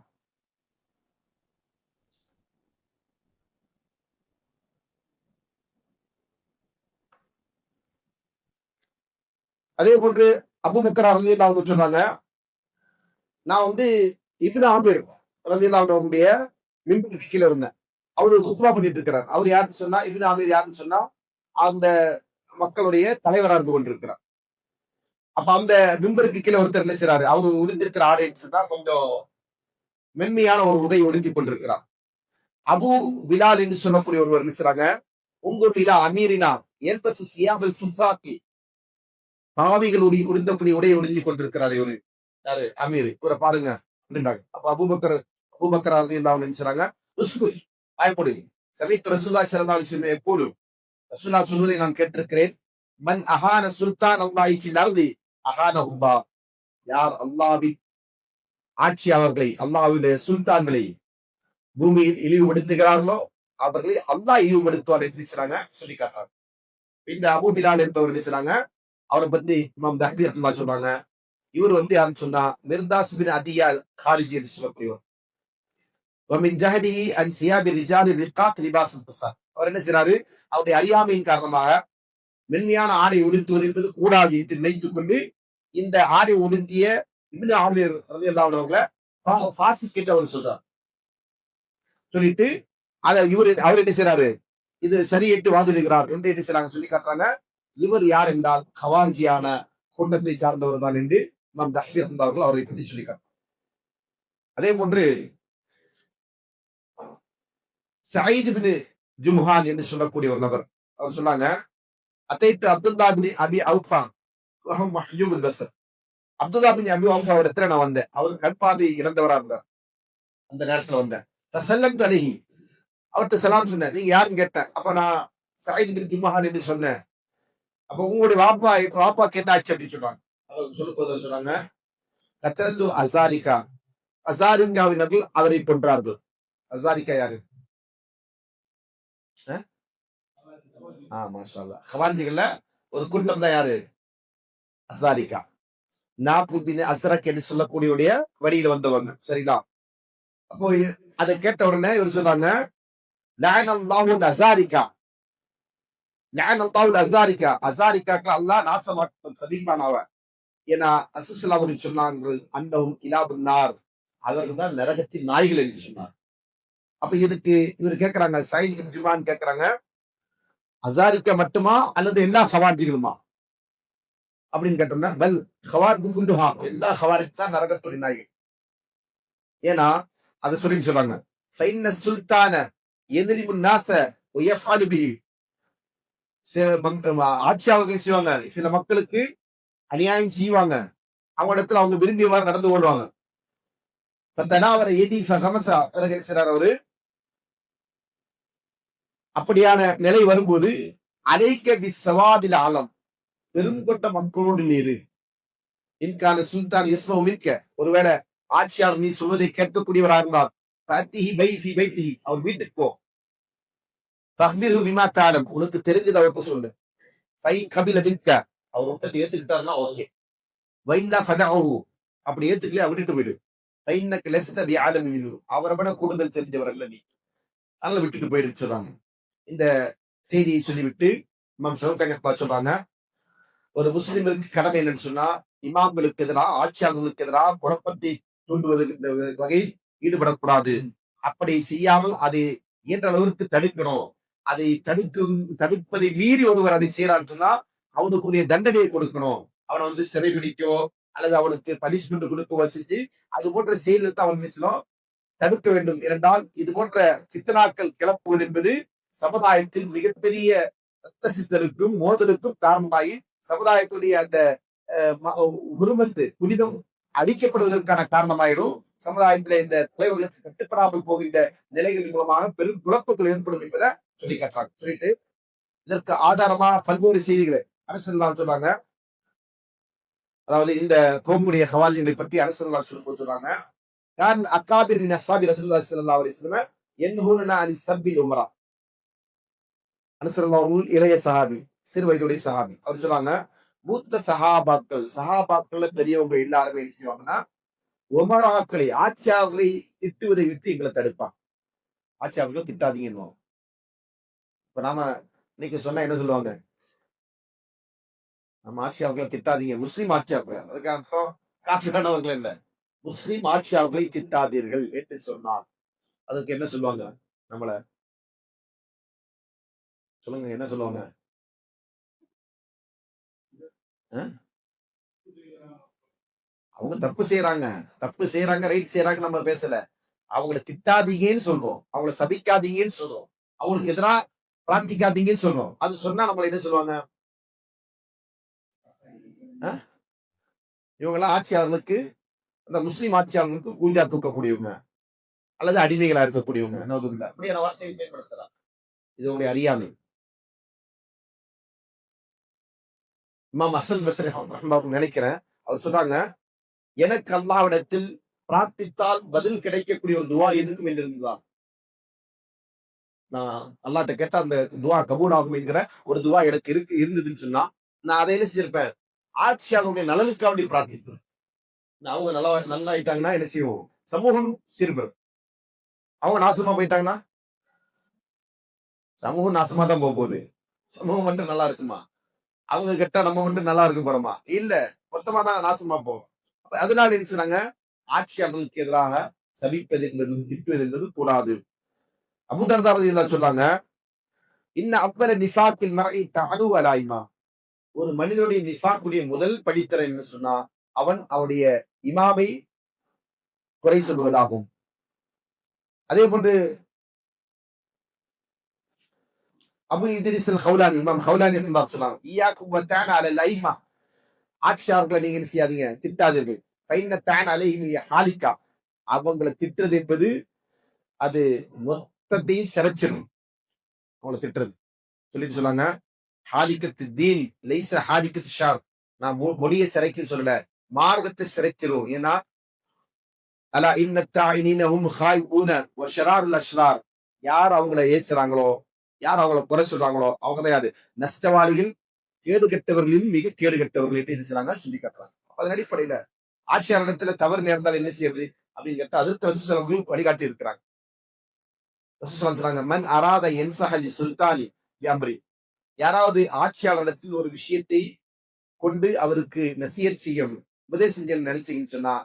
அதே போன்று அபூபக்கர் ரலியல்லாஹு அன்ஹு சொன்னாங்க, நான் இப்னு ஆமிர் ரலியல்லாஹு அன்ஹுடைய மிம்பருக்கு கீழே இருந்தேன். அவரு குத்பா பண்ணிட்டு இருக்கிறார். அவர் யாருன்னு சொன்னா இப்னு ஆமிர் யாருன்னு சொன்னா அந்த மக்களுடைய தலைவராக இருந்து கொண்டிருக்கிறார். அப்ப அந்த மிம்பருக்கு கீழே ஒருத்தர் என்ன செய்றாரு? அவரு உடுத்திருக்கிற ஆடை தான் கொஞ்சம் மென்மையான ஒரு உடை ஒடுத்தி கொண்டிருக்கிறார். அபு பிலால் என்று சொல்லக்கூடிய ஒருவர் என்ன செய்றாங்க? உங்க பிலா அமீரினா ஏற்பசு சியாபல் ஃபுசாக்கி, பாவிகளுடைய உடுத்தக்கூடிய உடையை ஒடுங்கி கொண்டிருக்கிறார் இவரு. யாரு? அமீர். இவரை பாருங்க அப்படின்றாங்க. அப்ப அபூபக்கர் ரலியல்லாஹு அன்ஹு சொல்றாங்க, உஸ்குத், பயப்படு. சமீத் ரசூலுல்லாஹி ஸல்லல்லாஹு அலைஹி வஸல்லம் எப்போது ரசூலுல்லாஹ் சொல்வதை நான் கேட்டிருக்கிறேன். மன் அஹான சுல்தான் அல்லாஹி ஃபில் அர்தி அஹானஹு அல்லாஹ். யார் அல்லாஹ்வின் ஆட்சியாளர்களை, அல்லாஹ்வுடைய சுல்தான்களை பூமியில் இழிவுபடுத்துகிறார்களோ அவர்களை அல்லாஹ் இழிவுபடுத்துவார் என்று சொல்லி காட்டுறாங்க. இந்த அபூ பிலால் என்பவர் என்ன சொன்னாங்க? அவரை பத்தி இமாம் தஹ்பி ரஹ்மத்துல்லாஹி சொன்னாங்க, இவர் யாருன்னு சொன்னா மிர்தாஸ் பின் அதியால் காலிஜி என்று சொல்லக்கூடியவர். வமின் ஜஹதிஹி அன் சியாபி ரிஜாலி ரிகாத் லிபாஸ் ஃபஸா. அவர் என்ன செய்றாரு? அவருடைய அறியாமையின் காரணமாக மென்மையான ஆடை உடுத்துவது என்பது கூடாது என்று நினைத்துக் கொண்டு இந்த ஆடை உடுத்திய இப்னு ஆமிர் ரலியல்லாஹு அன்ஹு அவர்களை ஃபாசிக் என்று அவர் சொல்றார். சொல்லிட்டு அவர் என்ன செய்றாரு? இது சரியெட்டு வாழ்ந்திருக்கிறார் என்று என்ன செய்றாங்க? சொல்லி காட்டுறாங்க. இவர் யார் என்றால் ஹவாரிஜியான கூட்டத்தை சார்ந்தவர் தான் என்று நாம் தஹ்பி ரஹ்மத்துல்லாஹி அவரை பற்றி சொல்லி காட்டுறாங்க. அதே போன்று சயீத் பின் ஜும்ஹான் என்று சொல்லக்கூடிய ஒரு நபர், அவர் சொன்னாங்க, அத்தைத்து அப்துல்லா பின் அபி அவுஃபா மஹ்ஜூபுல் பஸர். அப்துல்லா பின் அபி அவுஃபா இடத்துல நான் வந்தேன். அவர் கண் பார்வை இழந்தவரா இருந்தார். அந்த நேரத்துல வந்தேன். ஃபஸல்லம்து அலைஹி, அவர்ட்ட சலாம் சொன்னேன். நீங்க யாருன்னு கேட்டேன். அப்ப நான் சயீத் பின் ஜும்ஹான் என்று சொன்னேன். அப்ப உங்களுடைய வாப்பாக்கு என்ன ஆச்சு அப்படின்னு சொல்றாங்க. அவர் சொல்லும்போது சொன்னாங்க, கத்தலு அசாரிகா, அசாரிகாவினர்கள் அவரை கொன்றார்கள். அசாரிகா யாரு? மாஷா அல்லாஹ். ஹவாரிஜிகள்ல ஒரு கூட்டம் தான் யாரு? அசாரிகா. நாப்பு பின் அஸ்ரக் என்று சொல்லக்கூடிய வழியில வந்தவங்க. சரிதான். அப்போ அதை கேட்ட உடனே இவர் சொன்னாங்க, லஅனல்லாஹு அசாரிகா, லஅனல்லாஹு அசாரிகா, அசாரிகாக்கு அல்லாஹ் நாசமாக்கட்டும், சபிப்பானாவ. ஏன்னா ரசூலுல்லாஹி அவர்கள் சொன்னார்கள், அன்னஹும் கிலாபுன் நார், அவர்கள் தான் நரகத்தின் நாய்கள் என்று சொன்னார். அப்ப இதுக்கு இவர் கேட்கிறாங்க, சயீத் பின் ஜும்ஹான் கேட்கிறாங்க, அசாரிக்கா மட்டுமா அல்லது எல்லா ஹவாரிஜிகளுமா அப்படின்னு கேட்டோம்னா, பல் ஹவாரிஜ் குல்லுஹா, எல்லா ஹவாரிஜ் தான் நரகத்துடைய நாய்கள். ஏன்னா அதை சொல்லி சொல்றாங்க, ஃபைன்ன சுல்தான எதிரிமுன் நாச வயஃபாலு பிஹி, ஆட்சியாளர்கள் செய்வாங்க, சில மக்களுக்கு அநியாயம் செய்வாங்க, அவங்க இடத்துல அவங்க விரும்பியவாறு நடந்து கொள்வாங்க. அவரு அப்படியான நிலை வரும்போது, அலைக்க பிஸ்ஸவாதில் ஆலம், பெருங்கொட்ட மக்களோடு நீரு, இன்கான சுல்தான் யஸ்மஉ மின்க, ஒருவேளை ஆட்சியாளர் நீ சொல்வதை கேட்கக்கூடியவராக இருந்தார், ஃபஅத்திஹி பைஃபி பைத்திஹி, அவர் வீட்டுக்கு போ, ஃபஹ்பிர்ஹு பிமா தஅலம், உனக்கு தெரிஞ்சதை அவருக்கு சொல்லு, ஃபைன் கபில மின்க, அவர் ஒருத்தர் ஏத்துக்கிட்டாருன்னா ஓகே, வைல்லா ஃபதஅஹு, அப்படி ஏத்துக்கலையா விட்டுட்டு போயிடு, ஃபைன்னக லஸ்த பிஅலமி மின்ஹு, அவரை விட கூடுதல் தெரிஞ்சவர் அல்ல நீ, அதனால விட்டுட்டு போயிடுன்னு சொல்றாங்க. இந்த செய்தியை சொல்லிவிட்டு இமாம் ஷௌகானி சொல்றாங்க, ஒரு முஸ்லிமிற்கு கடமை என்னன்னு சொன்னா, இமாம்களுக்கு எதிராக, ஆட்சியாளர்களுக்கு எதிராக குழப்பத்தை தூண்டுவதற்கு வகையில் ஈடுபடக்கூடாது. அப்படி செய்யாமல் அதை இயன்ற அளவிற்கு தடுக்கணும். அதை தடுப்பதை மீறி ஒருவர் அதை செய்யறான்னு சொன்னா அவனுக்குரிய தண்டனையை கொடுக்கணும். அவனை வந்து சிறை பிடிக்கோ அல்லது அவனுக்கு பனிஷ்மெண்ட் கொடுக்க வசிச்சு அது போன்ற செயலுக்கு அவன் மிஸ்லும் தடுக்க வேண்டும். என்றால் இது போன்ற பித்தனாக்கள் கிளப்புவது என்பது சமுதாயத்தில் மிகப்பெரிய ரத்த சித்தலுக்கும் மோதலுக்கும் காரணமாகி சமுதாயத்துடைய அந்த உரிமத்து புனிதம் அழிக்கப்படுவதற்கான காரணமாயிடும். சமுதாயத்தில் இந்த தலைவர்களுக்கு கட்டுப்படாமல் போகின்ற நிலைகள் மூலமாக பெரும் குழப்பங்கள் ஏற்படும் என்பதை சொல்லி காட்டுறாங்க. சொல்லிட்டு இதற்கு ஆதாரமா பல்வேறு செய்திகளை அரசெல்லாம் சொல்றாங்க. அதாவது இந்த கோமுடைய ஹவாலிகளை பற்றி அரசெல்லாம் சொல்றாங்க. நான் அக்காபிர் அஸ்ஸாபி ரசூலுல்லாஹி ஸல்லல்லாஹு அலைஹி வஸல்லம் யன்ஹூனா அனி ஸப்பில் உம்ரா, அனஸல்லாஹு இளைய சஹாபி, சிறு வயதுடைய சஹாபி. அவர் சொல்றாங்க, மூத்த சஹாபாக்கள் பெரியவங்க எல்லாருமே என்ன செய்வாங்கன்னா, உமராக்களை ஆட்சியாளர்களை திட்டுவதை விட்டு எங்களை தடுப்பான். ஆட்சியாளர்களை திட்டாதீங்கன்னு. இப்ப நாம இன்னைக்கு சொன்னா என்ன சொல்லுவாங்க, நம்ம ஆட்சியாளர்களை திட்டாதீங்க, முஸ்லீம் ஆட்சியாளர்கள், அதுக்கு அர்த்தம் காசுக்கானவர்கள் இல்ல, முஸ்லீம் ஆட்சியாளர்களை திட்டாதீர்கள் என்று சொன்னார். அதுக்கு என்ன சொல்லுவாங்க, நம்மள சொல்லுங்க, என்ன சொல்லுவாங்க? அவங்க தப்பு செய்யறாங்க ரைட் செய்யறாங்க நம்ம பேசல, அவங்களை திட்டாதீங்கன்னு சொல்றோம், அவங்களை சபிக்காதீங்கன்னு சொல்றோம், அவங்களுக்கு எதிராக பிரார்த்திக்காதீங்கன்னு சொல்றோம். அது சொன்னா நம்மள என்ன சொல்லுவாங்க, இவங்கெல்லாம் ஆட்சியாளர்களுக்கு, அந்த முஸ்லீம் ஆட்சியாளர்களுக்கு கூஞ்சா தூக்கக்கூடியவங்க அல்லது அடிமைகளா இருக்கக்கூடியவங்க, அப்படியான வார்த்தையை பயன்படுத்தலாம். இது உங்களுடைய அறியாமை. இமாம் ஹஸன் பஸ்ரி நினைக்கிறேன், அவர் சொல்றாங்க, எனக்கு அல்லாஹ்விடத்தில் பிரார்த்தித்தால் பதில் கிடைக்கக்கூடிய ஒரு துவா எதுக்கும் என்றிருந்தான். நான் அல்லாஹ்ட்ட கேட்ட அந்த துவா கபூல் ஆகும் என்கிற ஒரு துவா எனக்கு இருந்ததுன்னு சொன்னா நான் அதை என்ன செஞ்சிருப்பேன், ஆட்சியாளருடைய நலனுக்காக வேண்டி பிரார்த்திப்பேன். அவங்க நல்லா ஆயிட்டாங்கன்னா என்ன செய்வோம், சமூகம் சீர்பெறும். அவங்க நாசமா போயிட்டாங்கன்னா சமூகம் நாசமா தான் போகுது. சமூகம் மட்டும் நல்லா இருக்குமா, அவங்க கிட்ட நம்ம மட்டும் நல்லா இருக்க போறோமா? இல்ல, மொத்தமா தான் நாசமா போகும். அதனால என்ன சொன்னாங்க, ஆட்சியாளர்களுக்கு எதிராக சபிப்பது என்பது, திட்டுவது என்பது கூடாது. அபூ தர்தா ரலியல்லாஹு சொல்றாங்க, இன்ன அவ்வல நிஃபாக்கில் மர்இ தஅலு அலா இமாம், ஒரு மனிதனுடைய நிஃபாக்குடைய முதல் படித்தர என்ன சொன்னா, அவன் அவருடைய இமாமை குறை சொல்வதாகும். அதே போன்று அபு இத்ரிஸ் அல் ஹவுலானி, இமாம் ஹவுலானி என்பார் சொன்னாங்க, ஈயாக்கும் வத்தான அலல் ஐமா, ஆட்சியாளர்களை நீங்க என்ன செய்யாதீங்க, திட்டாதீர்கள். பைன தான அலைஹி ஹாலிகா, அவங்களை திட்டுறது என்பது அது மொத்தத்தையும் சிறைச்சிடும். அவங்களை திட்டுறது சொல்லிட்டு சொன்னாங்க, ஹாலிகத்து தீன் லைஸ ஹாலிகத்து ஷார், நான் மொழியை சிறைக்கு சொல்லல, மார்க்கத்தை சிறைச்சிரும். ஏன்னா அலா இன்ன தாயினீனஹும் ஹாயிஊன வ ஷராருல் அஷ்ரார், யார் அவங்கள ஏசுறாங்களோ, யார் அவங்கள குறை சொல்றாங்களோ அவங்க தான் யாரு, நஷ்டவாளிகள், கேடு கெட்டவர்களிலும் மிக கேடு கெட்டவர்கள் என்று சொல்றாங்க, சொல்லி காட்டுறாங்க. அதன் அடிப்படையில ஆட்சியாளரிடத்துல தவறு நேர்ந்தால் என்ன செய்யறது அப்படின்னு கேட்டா அதற்கு ரசூலுல்லாஹி வழிகாட்டி இருக்கிறாங்க. ரசூலுல்லாஹி சொல்றாங்க, மன் அராத யன்ஸஹலி சுல்தானி யம்ரி, யாராவது ஆட்சியாளரிடத்தில் ஒரு விஷயத்தை கொண்டு அவருக்கு நசியத் செய்யணும், உபதேசம் செய்ய நினைச்சீங்கன்னு சொன்னா,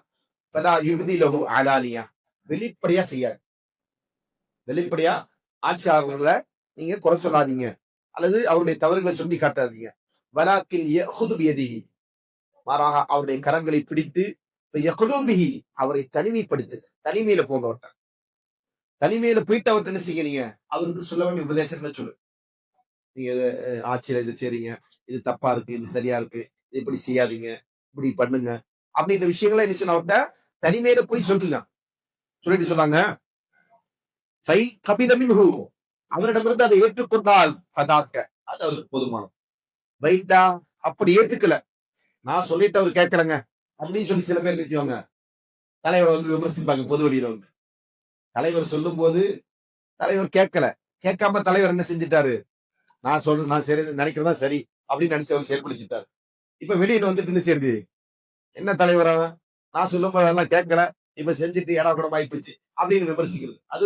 ஃபலா யுப்தி லஹு அலானியா, வெளிப்படையா செய்யாது. வெளிப்படையா ஆட்சியாளர்களை நீங்க குறை சொல்லாதீங்க அல்லது அவருடைய தவறுகளை சொல்லி காட்டாதீங்க. வலாக்கின் யஹுது பியதிஹி, மாறாக அவருடைய கரங்களை பிடித்து யஹுது பிஹி, அவரை தனிமைப்படுத்து, தனிமையில போங்க. அவர்கிட்ட தனிமையில போயிட்டு அவர்கிட்ட என்ன செய்யுங்க, அவருக்கு சொல்ல வேண்டிய உபதேசங்களை சொல்லு. நீங்க ஆட்சியில இது செய்றீங்க, இது தப்பா இருக்கு, இது சரியா இருக்கு, இது இப்படி செய்யாதீங்க, இப்படி பண்ணுங்க அப்படின்ற விஷயங்களை என்ன செய்யணும், அவர்கிட்ட தனிமையில போய் சொல்லுங்க. சொல்லிட்டு சொன்னாங்க, அவரிடமிருந்து அதை ஏற்றுக்கொண்டால் பதாக்க, அது அவருக்கு போதுமானம். வைட்டா அப்படி ஏத்துக்கல, நான் சொல்லிட்டு அவர் கேட்கலங்க அப்படின்னு சொல்லி சில பேர் நினைச்சுவாங்க, தலைவரை வந்து விமர்சிப்பாங்க பொது வழியில வந்து. தலைவர் சொல்லும் போது தலைவர் கேட்கல, கேட்காம தலைவர் என்ன செஞ்சுட்டாரு, நான் சரி நினைக்கிறதா சரி அப்படின்னு நினைச்சு அவர் செயல்படுத்திட்டாரு. இப்ப வெளியில வந்துட்டு என்ன செய்யுது, என்ன தலைவரா, நான் சொல்லும் போது கேட்கல, இப்ப செஞ்சுட்டு ஏடா கூட வாய்ப்புச்சு அப்படின்னு விமர்சிக்கிறது. அது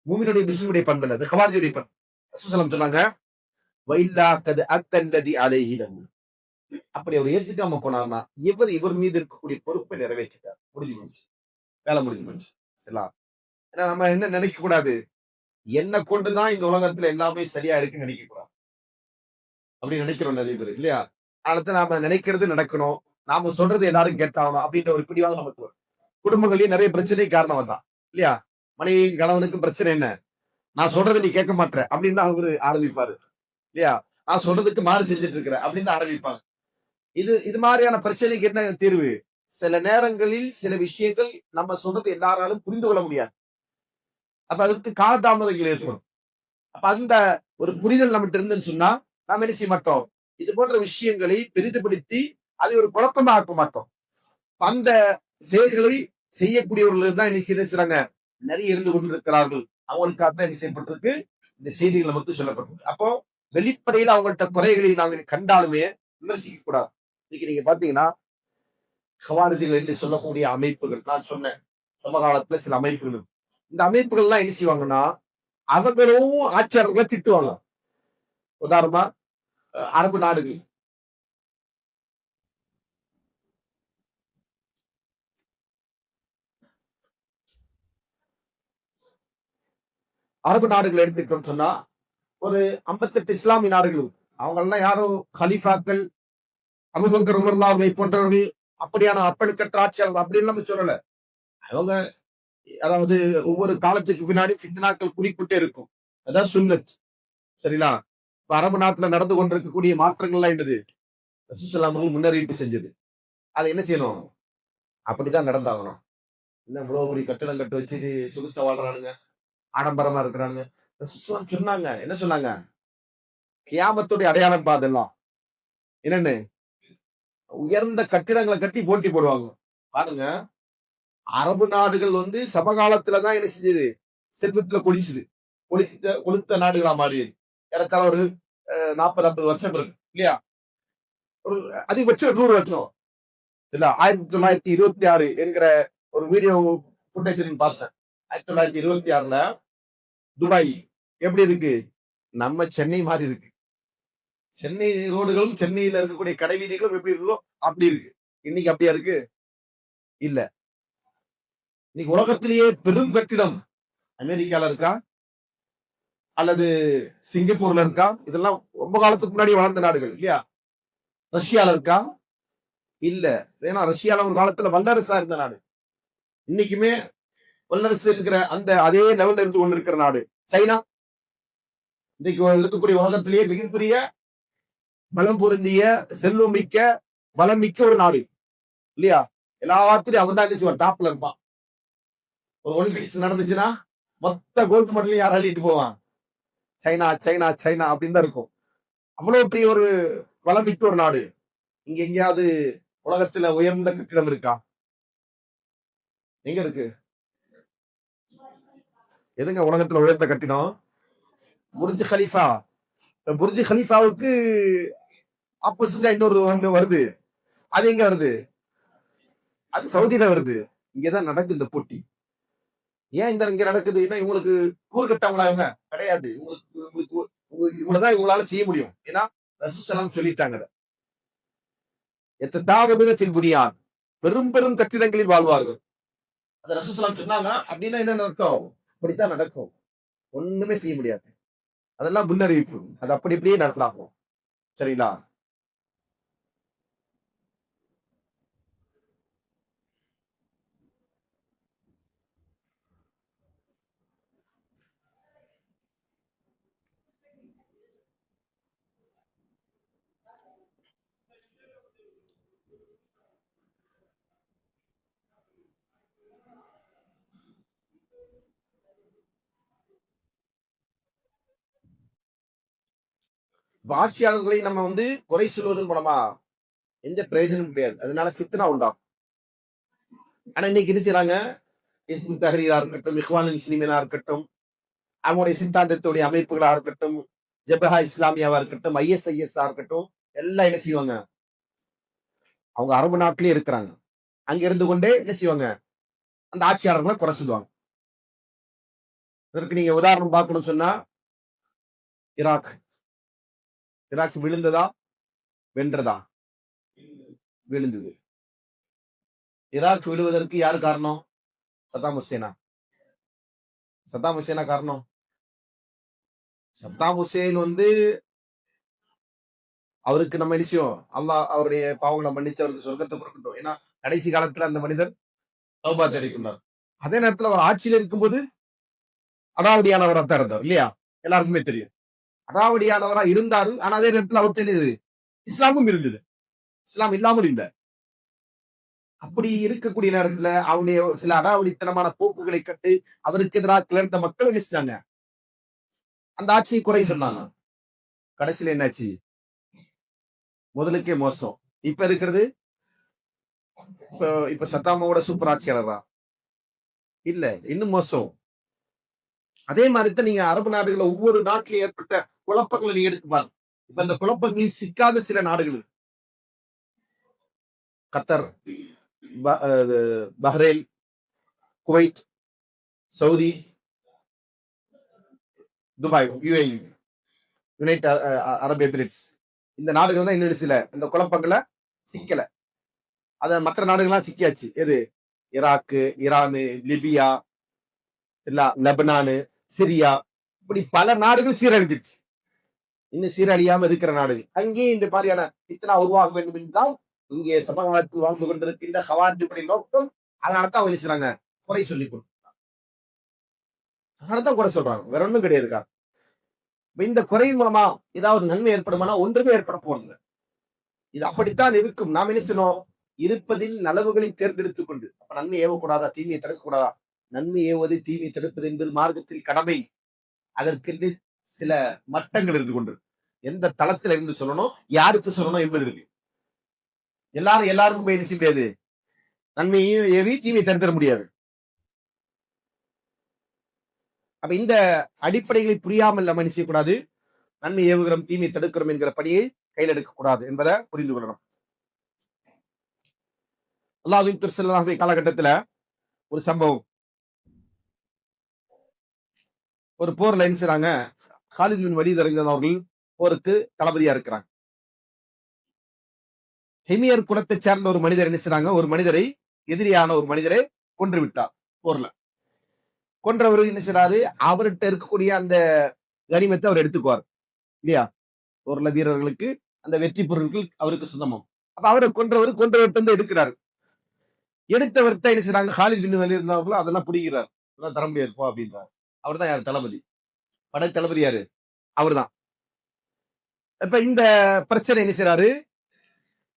மூமினுடைய முஸ்லிமுடைய பண்பு இல்ல, அது ஹவாரிஜுடைய பண்பு. ரசூலுல்லாஹி சொன்னாங்க, வைல்லா கத் அத்தல்லதி அலைஹி லஹு, அப்படி அவர் ஏத்துக்காம போனார்னா இவர் மீது இருக்கக்கூடிய பொறுப்பை நிறைவேற்றிட்டார், முடிஞ்சு போச்சு, வேலை முடிஞ்சு போச்சு. சரிங்களா? ஏன்னா நம்ம என்ன நினைக்க கூடாது, என்ன கொண்டுதான் இந்த உலகத்துல எல்லாமே சரியா இருக்குன்னு நினைக்க கூடாது. அப்படி நினைக்கிறோம் நிறைய பேர் இல்லையா? அதனால நாம நினைக்கிறது நடக்கணும், நாம சொல்றது எல்லாரும் கேட்டாகணும் அப்படின்ற ஒரு பிடிவாக நமக்கு வரும். குடும்பங்களையும் நிறைய பிரச்சனை காரணம் தான் இல்லையா? மனைவி கணவனுக்கு பிரச்சனை என்ன, நான் சொல்றதை நீ கேட்க மாட்டேன் அப்படின்னு தான் அவரு ஆரம்பிப்பாரு இல்லையா? நான் சொல்றதுக்கு மாறு செஞ்சுட்டு இருக்கிற அப்படின்னு ஆரம்பிப்பாங்க. இது மாதிரியான பிரச்சனைக்கு என்ன தீர்வு? சில நேரங்களில் சில விஷயங்கள் நம்ம சொல்றது எல்லாராலும் புரிந்து கொள்ள முடியாது, அப்ப அதுக்கு காலதாமதங்கள் ஏற்படும். அப்ப அந்த ஒரு புரிதல் நம்மகிட்ட இருந்துன்னு சொன்னா நாம என்ன செய்ய மாட்டோம், இது போன்ற விஷயங்களை பெரிதுபடுத்தி அதை ஒரு குழப்பமா ஆக்க மாட்டோம். அந்த செயல்களை செய்யக்கூடியவர்கள் தான் இன்னைக்கு என்ன செய்றாங்க, நிறைய இருந்து கொண்டிருக்கிறார்கள். அவங்களுக்காக தான் என்ன செய்யப்பட்டிருக்கு, இந்த செய்திகள் நமக்கு சொல்லப்பட்டிருக்கு. அப்போ வெளிப்படையில் அவங்கள்ட்ட குறைகளை நாங்கள் கண்டாலுமே விமர்சிக்க கூடாது. இன்னைக்கு நீங்க பாத்தீங்கன்னா ஹவாரிஜிகள் என்று சொல்லக்கூடிய அமைப்புகள், நான் சொன்னேன் சமகாலத்துல சில அமைப்புகள், இந்த அமைப்புகள் எல்லாம் என்ன செய்வாங்கன்னா அவங்களும் ஆட்சியாளர்களை திட்டுவாங்க. உதாரணமா அரபு நாடுகள், அரபு நாடுகள் எடுத்துக்கிட்டோம்னு சொன்னா ஒரு 58 இஸ்லாமிய நாடுகள், அவங்க எல்லாம் யாரும் ஹலீஃபாக்கள், அபூபக்கர் உமர் அவர்களை போன்றவர்கள் அப்படியான அப்பழுக்கற்ற ஆட்சியாளர்கள் அப்படி இல்லாம சொல்லல. அவங்க அதாவது ஒவ்வொரு காலத்துக்கு பின்னாடி ஃபித்னாக்கள் குறிப்பிட்டே இருக்கும், அதான் சுன்னத். சரிங்களா? இப்ப அரபு நாட்டுல நடந்து கொண்டிருக்கக்கூடிய மாற்றங்கள் எல்லாம் என்னது, ரசூலுல்லாஹி அவர்கள் முன்னறிவிப்பு செஞ்சது. அதை என்ன செய்யணும், அப்படிதான் நடந்தாகணும். என்ன இவ்வளவு பெரிய கட்டடம் கட்டு வச்சு சொகுசா வாழ்றானுங்க, ஆடம்பரமா இருக்கிறானுங்க. ரசூலுல்லாஹி சொன்னாங்க, என்ன சொன்னாங்க, கியாமத்துடைய அடையாளம் பாதெல்லாம் என்னன்னு, உயர்ந்த கட்டிடங்களை கட்டி போட்டி போடுவாங்க. பாருங்க, அரபு நாடுகள் வந்து சமகாலத்துலதான் என்ன செஞ்சது, செல்வத்துல கொளுத்த நாடுகளா மாறி ஏறத்தாழ ஒரு 40-50 வருஷம் இருக்கு இல்லையா? ஒரு அதிகபட்சம் 100 வருஷம் இல்ல. 1926 என்கிற ஒரு வீடியோ ஃபுட்டேஜ் பார்த்தேன். 1926 துபாய் எப்படி இருக்கு, நம்ம சென்னை மாதிரி இருக்கு. சென்னை ரோடுகளும் சென்னையில இருக்கக்கூடிய கடை வீதிகளும் எப்படி இருக்கோ அப்படி இருக்கு. இன்னைக்கு அப்படியா இருக்கு? இல்ல. இன்னைக்கு உலகத்திலேயே பெரும் கட்டிடம் அமெரிக்கால இருக்கா அல்லது சிங்கப்பூர்ல இருக்கா? இதெல்லாம் ரொம்ப காலத்துக்கு முன்னாடி வளர்ந்த நாடுகள் இல்லையா? ரஷ்யால இருக்கா? இல்ல. ஏன்னா ரஷ்யால ஒரு காலத்துல வல்லரசா இருந்த நாடு, இன்னைக்குமே வல்லரசு இருக்கிற அந்த அதே லெவல்ல இருந்து கொண்டு இருக்கிற நாடு சைனா. இன்றைக்கு இருக்கக்கூடிய உலகத்திலேயே மிகப்பெரிய பலம் பொருந்திய செல்வம் மிக்க பலம் மிக்க ஒரு நாடு இல்லையா? எல்லாத்திலையும் அவன் தான் செய்வான், டாப்ல இருப்பான். ஒரு ஒலிம்பிக்ஸ் நடந்துச்சுன்னா மொத்த கோல்ட் மெடலையும் யார் அள்ளிட்டு போவான்? சைனா சைனா சைனா அப்படின்னு தான் இருக்கும். அவ்வளவு பெரிய ஒரு வளம் மிக்க ஒரு நாடு. இங்க எங்கேயாவது உலகத்துல உயர்ந்த கட்டிடம் இருக்கா? எங்க இருக்கு? எதுங்க உலகத்துல உயர்ந்த கட்டிடம்? புர்ஜ் கலீஃபா. புர்ஜ் கலீஃபாவுக்கு ஆப்போசிட்டா இன்னொரு ஒண்ணு வருது. அது எங்க வருது? அது சவுதியில வருது. இங்கதான் நடக்குது இந்த போட்டி. ஏன் இந்த இங்க நடக்குது? ஏன்னா இவங்களுக்கு கூறு கட்டவங்களா? இவங்க கிடையாது. இவ்வளவுதான் இவங்களால செய்ய முடியும். ஏன்னா ரசூலுல்லாஹி சொல்லிட்டாங்க, புனியான் பெரும் பெரும் கட்டிடங்களில் வாழ்வார்கள். அந்த ரசூலுல்லாஹி சொன்னாங்க. அப்படின்னா என்ன நடக்கும்? அப்படித்தான் நடக்கும். ஒண்ணுமே செய்ய முடியாது. அதெல்லாம் முன்னறிவிப்பு. அது அப்படி இப்படியே நடத்தலாம். சரிங்களா? ஆட்சியாளர்களை நம்ம குறை சொல்வதன் மூலமா எந்த பிரயோஜனமும் கிடையாது. அதனால ஃபித்னா உண்டாகும். ஆனா இன்னைக்கு என்ன செய்யறாங்க? இஸ்புத் தஹ்ரீரா இருக்கட்டும், இஹ்வானுல் முஸ்லிமீனா இருக்கட்டும், அவங்களுடைய சித்தாந்தத்துடைய அமைப்புகளா இருக்கட்டும், ஜபஹா இஸ்லாமியாவா இருக்கட்டும், ISIS இருக்கட்டும், எல்லாம் என்ன செய்வாங்க? அவங்க அரபு நாட்டிலே இருக்கிறாங்க. அங்க இருந்து கொண்டே என்ன செய்வாங்க? அந்த ஆட்சியாளர்களை குறை சொல்லுவாங்க. இதற்கு நீங்க உதாரணம் பார்க்கணும்னு சொன்னா, ஈராக் ஈராக் விழுந்ததா வென்றதா? விழுந்தது. ஈராக் விழுவதற்கு யாரு காரணம்? சத்தாம் ஹுசேனா? சத்தாம் ஹுசேனா காரணம்? சத்தாம் ஹுசேன் அவருக்கு நம்ம நிச்சயம் அல்லாஹ் அவருடைய பாவங்களை மன்னிச்சு அவருக்கு சொர்க்கத்தை கொடுக்கட்டும். ஏன்னா கடைசி காலத்துல அந்த மனிதர் தௌபா தெரிவிக்கின்றார். அதே நேரத்துல அவர் ஆட்சியில இருக்கும்போது அடாவடியானவரா தான் இருந்தார் இல்லையா? எல்லாருக்குமே தெரியும். அடாவடியானவரா இருந்தாரு. ஆனா அதே நேரத்துல அவர்கிட்ட இஸ்லாமும் இருந்தது. இஸ்லாம் இல்லாமல் இல்லை. அப்படி இருக்கக்கூடிய நேரத்துல அவருடைய சில அடாவடித்தனமான போக்குகளை கட்டு அவருக்கு எதிராக கிளர்ந்த மக்கள் என்ன செஞ்சாங்க? அந்த ஆட்சியை குறை சொன்னாங்க. கடைசியில என்னாச்சு? முதலுக்கே மோசம். இப்ப இருக்கிறது இப்ப சத்தாமாவோட சூப்பர் ஆட்சியாளரா? இல்ல, இன்னும் மோசம். அதே மாதிரிதான் நீங்க அரபு நாடுகள்ல ஒவ்வொரு நாட்டிலும் ஏற்பட்ட குழப்பங்களை நீங்க எடுத்து பாருங்க. இப்ப இந்த குழப்பங்களில் சிக்காத சில நாடுகள், கத்தர், Bahrain, Kuwait, Saudi, Dubai, UAE, United அரபு எமிரேட்ஸ், இந்த நாடுகள் தான் இன்னும் சில இந்த குழப்பங்களை சிக்கல. அத மற்ற நாடுகள்லாம் சிக்கியாச்சு. எது? Iraq, Iran, Libya, Lebanon, Syria, இப்படி பல நாடுகள் சீரழிஞ்சிருச்சு. இன்னும் சீரழியாம இருக்கிற நாடுகள் அங்கேயும் இந்த மாதிரியான இத்தனை உருவாக வேண்டும் என்றால் இங்கே சமகாலத்தில் வாழ்ந்து கொண்டிருக்கின்ற ஹவாரிஜினுடைய நோக்கம். அதனாலதான் அவங்க செய்றாங்க, குறை சொல்லி கொடுத்தாங்க. அதனாலதான் குறை சொல்றாங்க, வேற ஒண்ணும் கிடையாது. இந்த குறையின் மூலமா ஏதாவது நன்மை ஏற்படுமானா ஒன்றுமே ஏற்பட போறது. இது அப்படித்தான் இருக்கும். நாம் என்ன செய்யணும்? இருப்பதில் நலவுகளை தேர்ந்தெடுத்துக் கொண்டு, அப்ப நன்மை ஏவக்கூடாதா, தீமையை தடுக்கக்கூடாதா? நன்மை ஏவது, தீமையை தடுப்பது என்பது மார்க்கத்தில் கடமை. அதற்கு சில மட்டங்கள் இருந்து கொண்டு எந்த தளத்துல இருந்து சொல்லணும், யாருக்கு சொல்லணும் என்பது இருக்கு. எல்லாருக்கும் போய் என்ன செய்யாது? நன்மையும் ஏவி தீமையை தடுத்தர முடியாது. அப்ப இந்த அடிப்படைகளை புரியாமல் நம்ம என்ன செய்யக்கூடாது? நன்மை ஏவுகிறோம், தீமை தடுக்கிறோம் என்கிற பணியை கையில் எடுக்கக்கூடாது என்பதை புரிந்து கொள்ளணும். அல்லாஹ்வின் தூதர் ஸல்லல்லாஹு அலைஹி காலகட்டத்துல ஒரு சம்பவம். ஒரு போர்ல என்ன செய்றாங்க? காலித் பின் வலீத் ரலியல்லாஹு அவர்கள் போருக்கு தளபதியா இருக்கிறாங்க. ஹிமியர் குலத்தை சேர்ந்த ஒரு மனிதர் என்ன செய்றாங்க? ஒரு மனிதரை, எதிரியான ஒரு மனிதரை கொன்று விட்டார் போர்ல. கொன்றவர் என்ன செய்றாரு? அவர்கிட்ட இருக்கக்கூடிய அந்த கனிமத்தை அவர் எடுத்துக்குவார் இல்லையா? போர்ல வீரர்களுக்கு அந்த வெற்றி பொருட்கள் அவருக்கு சொந்தமாம். அப்ப அவரை கொன்றவர்கிட்ட இருந்து எடுக்கிறாரு. எடுத்தவர்கிட்ட என்ன செய்றாங்க? காலித் பின் வலீத் இருந்தவர்களும் அதெல்லாம் பிடிக்கிறார். அதெல்லாம் தர முடியாது போ அப்படின்றார். அவர் தான் யார்? தளபதி. படை தளபதி யாரு? அவர்தான். இப்ப இந்த பிரச்சனை என்ன செய்யறாரு,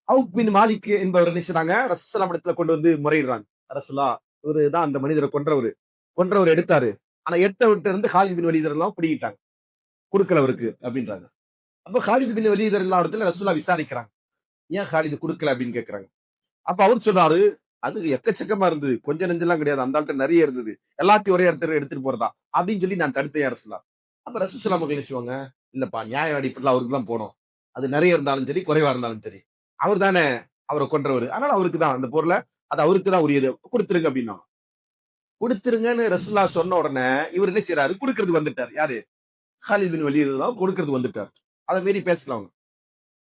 அவுப் பின் மாலிக் என்பவர் என்ன செய்றாங்க, ரசூலுல்லாஹ் இடத்துல கொண்டு வந்து முறையிடுறாங்க. ரசூலுல்லாஹ் இவரு தான் அந்த மனிதரை கொன்றவர் எடுத்தாரு. ஆனா எடுத்தவர்கிட்ட இருந்து காலித் பின் வலீத் எல்லாம் பிடிக்கிட்டாங்க, கொடுக்கல அவருக்கு அப்படின்றாங்க. அப்ப காலித் பின் வலீத் எல்லாம் இடத்துல ரசூலுல்லாஹ் விசாரிக்கிறாங்க, ஏன் காலித் கொடுக்கல அப்படின்னு கேட்கிறாங்க. அப்ப அவர் சொல்றாரு, அது எக்கச்சக்கமா இருந்தது, கொஞ்சம் நெஞ்செல்லாம் கிடையாது, அந்த ஆள்கிட்ட நிறைய இருந்தது, எல்லாத்தையும் ஒரே இடத்துல எடுத்துட்டு போறதா அப்படின்னு சொல்லி நான் தடுத்தேன் ரசூலுல்லாஹ். அப்ப ரசூலுல்லாஹ் அவர்கள் என்ன செய்வாங்க, இல்லப்பா நியாய அடிப்படையில் அவருக்கு தான் போனோம், அது நிறைய இருந்தாலும் சரி குறைவா இருந்தாலும் சரி, அவர் தானே அவரை கொன்றவர், அதனால அவருக்கு தான் அந்த பொருளை, அது அவருக்கு தான் உரியது, கொடுத்துருங்க அப்படின்னா. கொடுத்துருங்கன்னு ரசூலுல்லாஹ் சொன்ன உடனே இவர் என்ன செய்யறாரு, கொடுக்கறது வந்துட்டார். யாரு, காலித் பின் வலீத் தான் கொடுக்கறது வந்துட்டார். அதை மீறி பேசலாம்.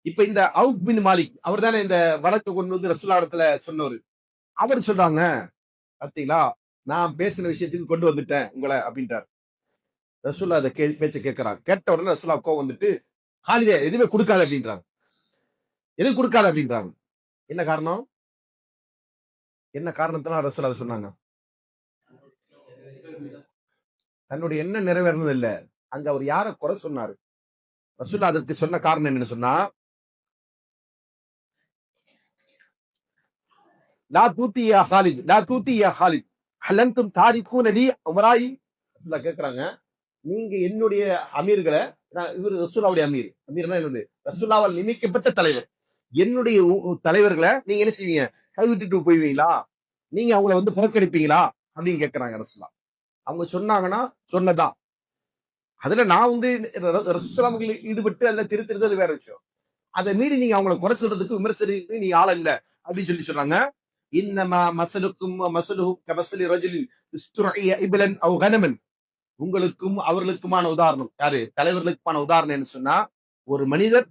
இப்ப இந்த அவுப் பின் மாலிக் அவர் தானே இந்த வழக்கு கொண்டு வந்து ரசூலுல்லாஹ் இடத்துல சொன்னவர். அவர் சொல்றாங்க, பாத்தீங்களா நான் பேசின விஷயத்துக்கு கொண்டு வந்துட்டேன் உங்களை அப்படின்ட்டார். ரசூலுல்லாஹ் அதை பேச்சை கேட்கிறாங்க. கேட்ட உடனே ரசூலுல்லாஹ் கோவம் வந்துட்டு, காலிதே எதுவுமே கொடுக்காத அப்படின்றாங்க. எதுவும் கொடுக்காத அப்படின்றாங்க. என்ன காரணம், என்ன காரணத்தினால ரசூலுல்லாஹ் அதை சொன்னாங்க, தன்னுடைய எண்ணம் நிறைவேறது இல்ல, அங்க அவர் யாரை குறை சொன்னாரு. ரசூலுல்லாஹ் அதற்கு சொன்ன காரணம் என்னன்னு சொன்னா, லா தூத்தி யா காலித், லா தூத்தி யா காலித் ஹல் அன்தும் தாரிகூன லி உமராயி. ரசூலுல்லாஹ் கேக்குறாங்க, நீங்க என்னுடைய அமீர்களை, இவர் ரசூலுல்லாஹ்வுடைய அமீர்னா என்னது, ரசூலுல்லாஹ்வால் நியமிக்கப்பட்ட தலைவர், என்னுடைய தலைவர்களை நீங்க என்ன செய்வீங்க, கைவிட்டுட்டு போய்வீங்களா, நீங்க அவங்கள வந்து புறக்கணிப்பீங்களா அப்படின்னு கேட்கிறாங்க ரசூலுல்லாஹ். அவங்க சொன்னாங்கன்னா சொன்னதான், அதுல நான் வந்து ரசூலுல்லாஹ் ஈடுபட்டு அதுல திருத்துறது வேற விஷயம். அதை மீறி நீங்க அவங்களை குறை சொல்றதுக்கு விமர்சனத்துக்கு நீங்க ஆள் இல்ல அப்படின்னு சொல்லி சொல்றாங்க. இன்னமா மசலுக்கும் மசலுஹு கமஸலி ரஜுலின் இஸ்துஇய இப்லன் அவ் கனமன். உங்களுக்கும் அவர்களுக்குமான உதாரணம், யாரு, தலைவர்களுக்குமான உதாரணம் என்ன சொன்னா, ஒரு மனிதர்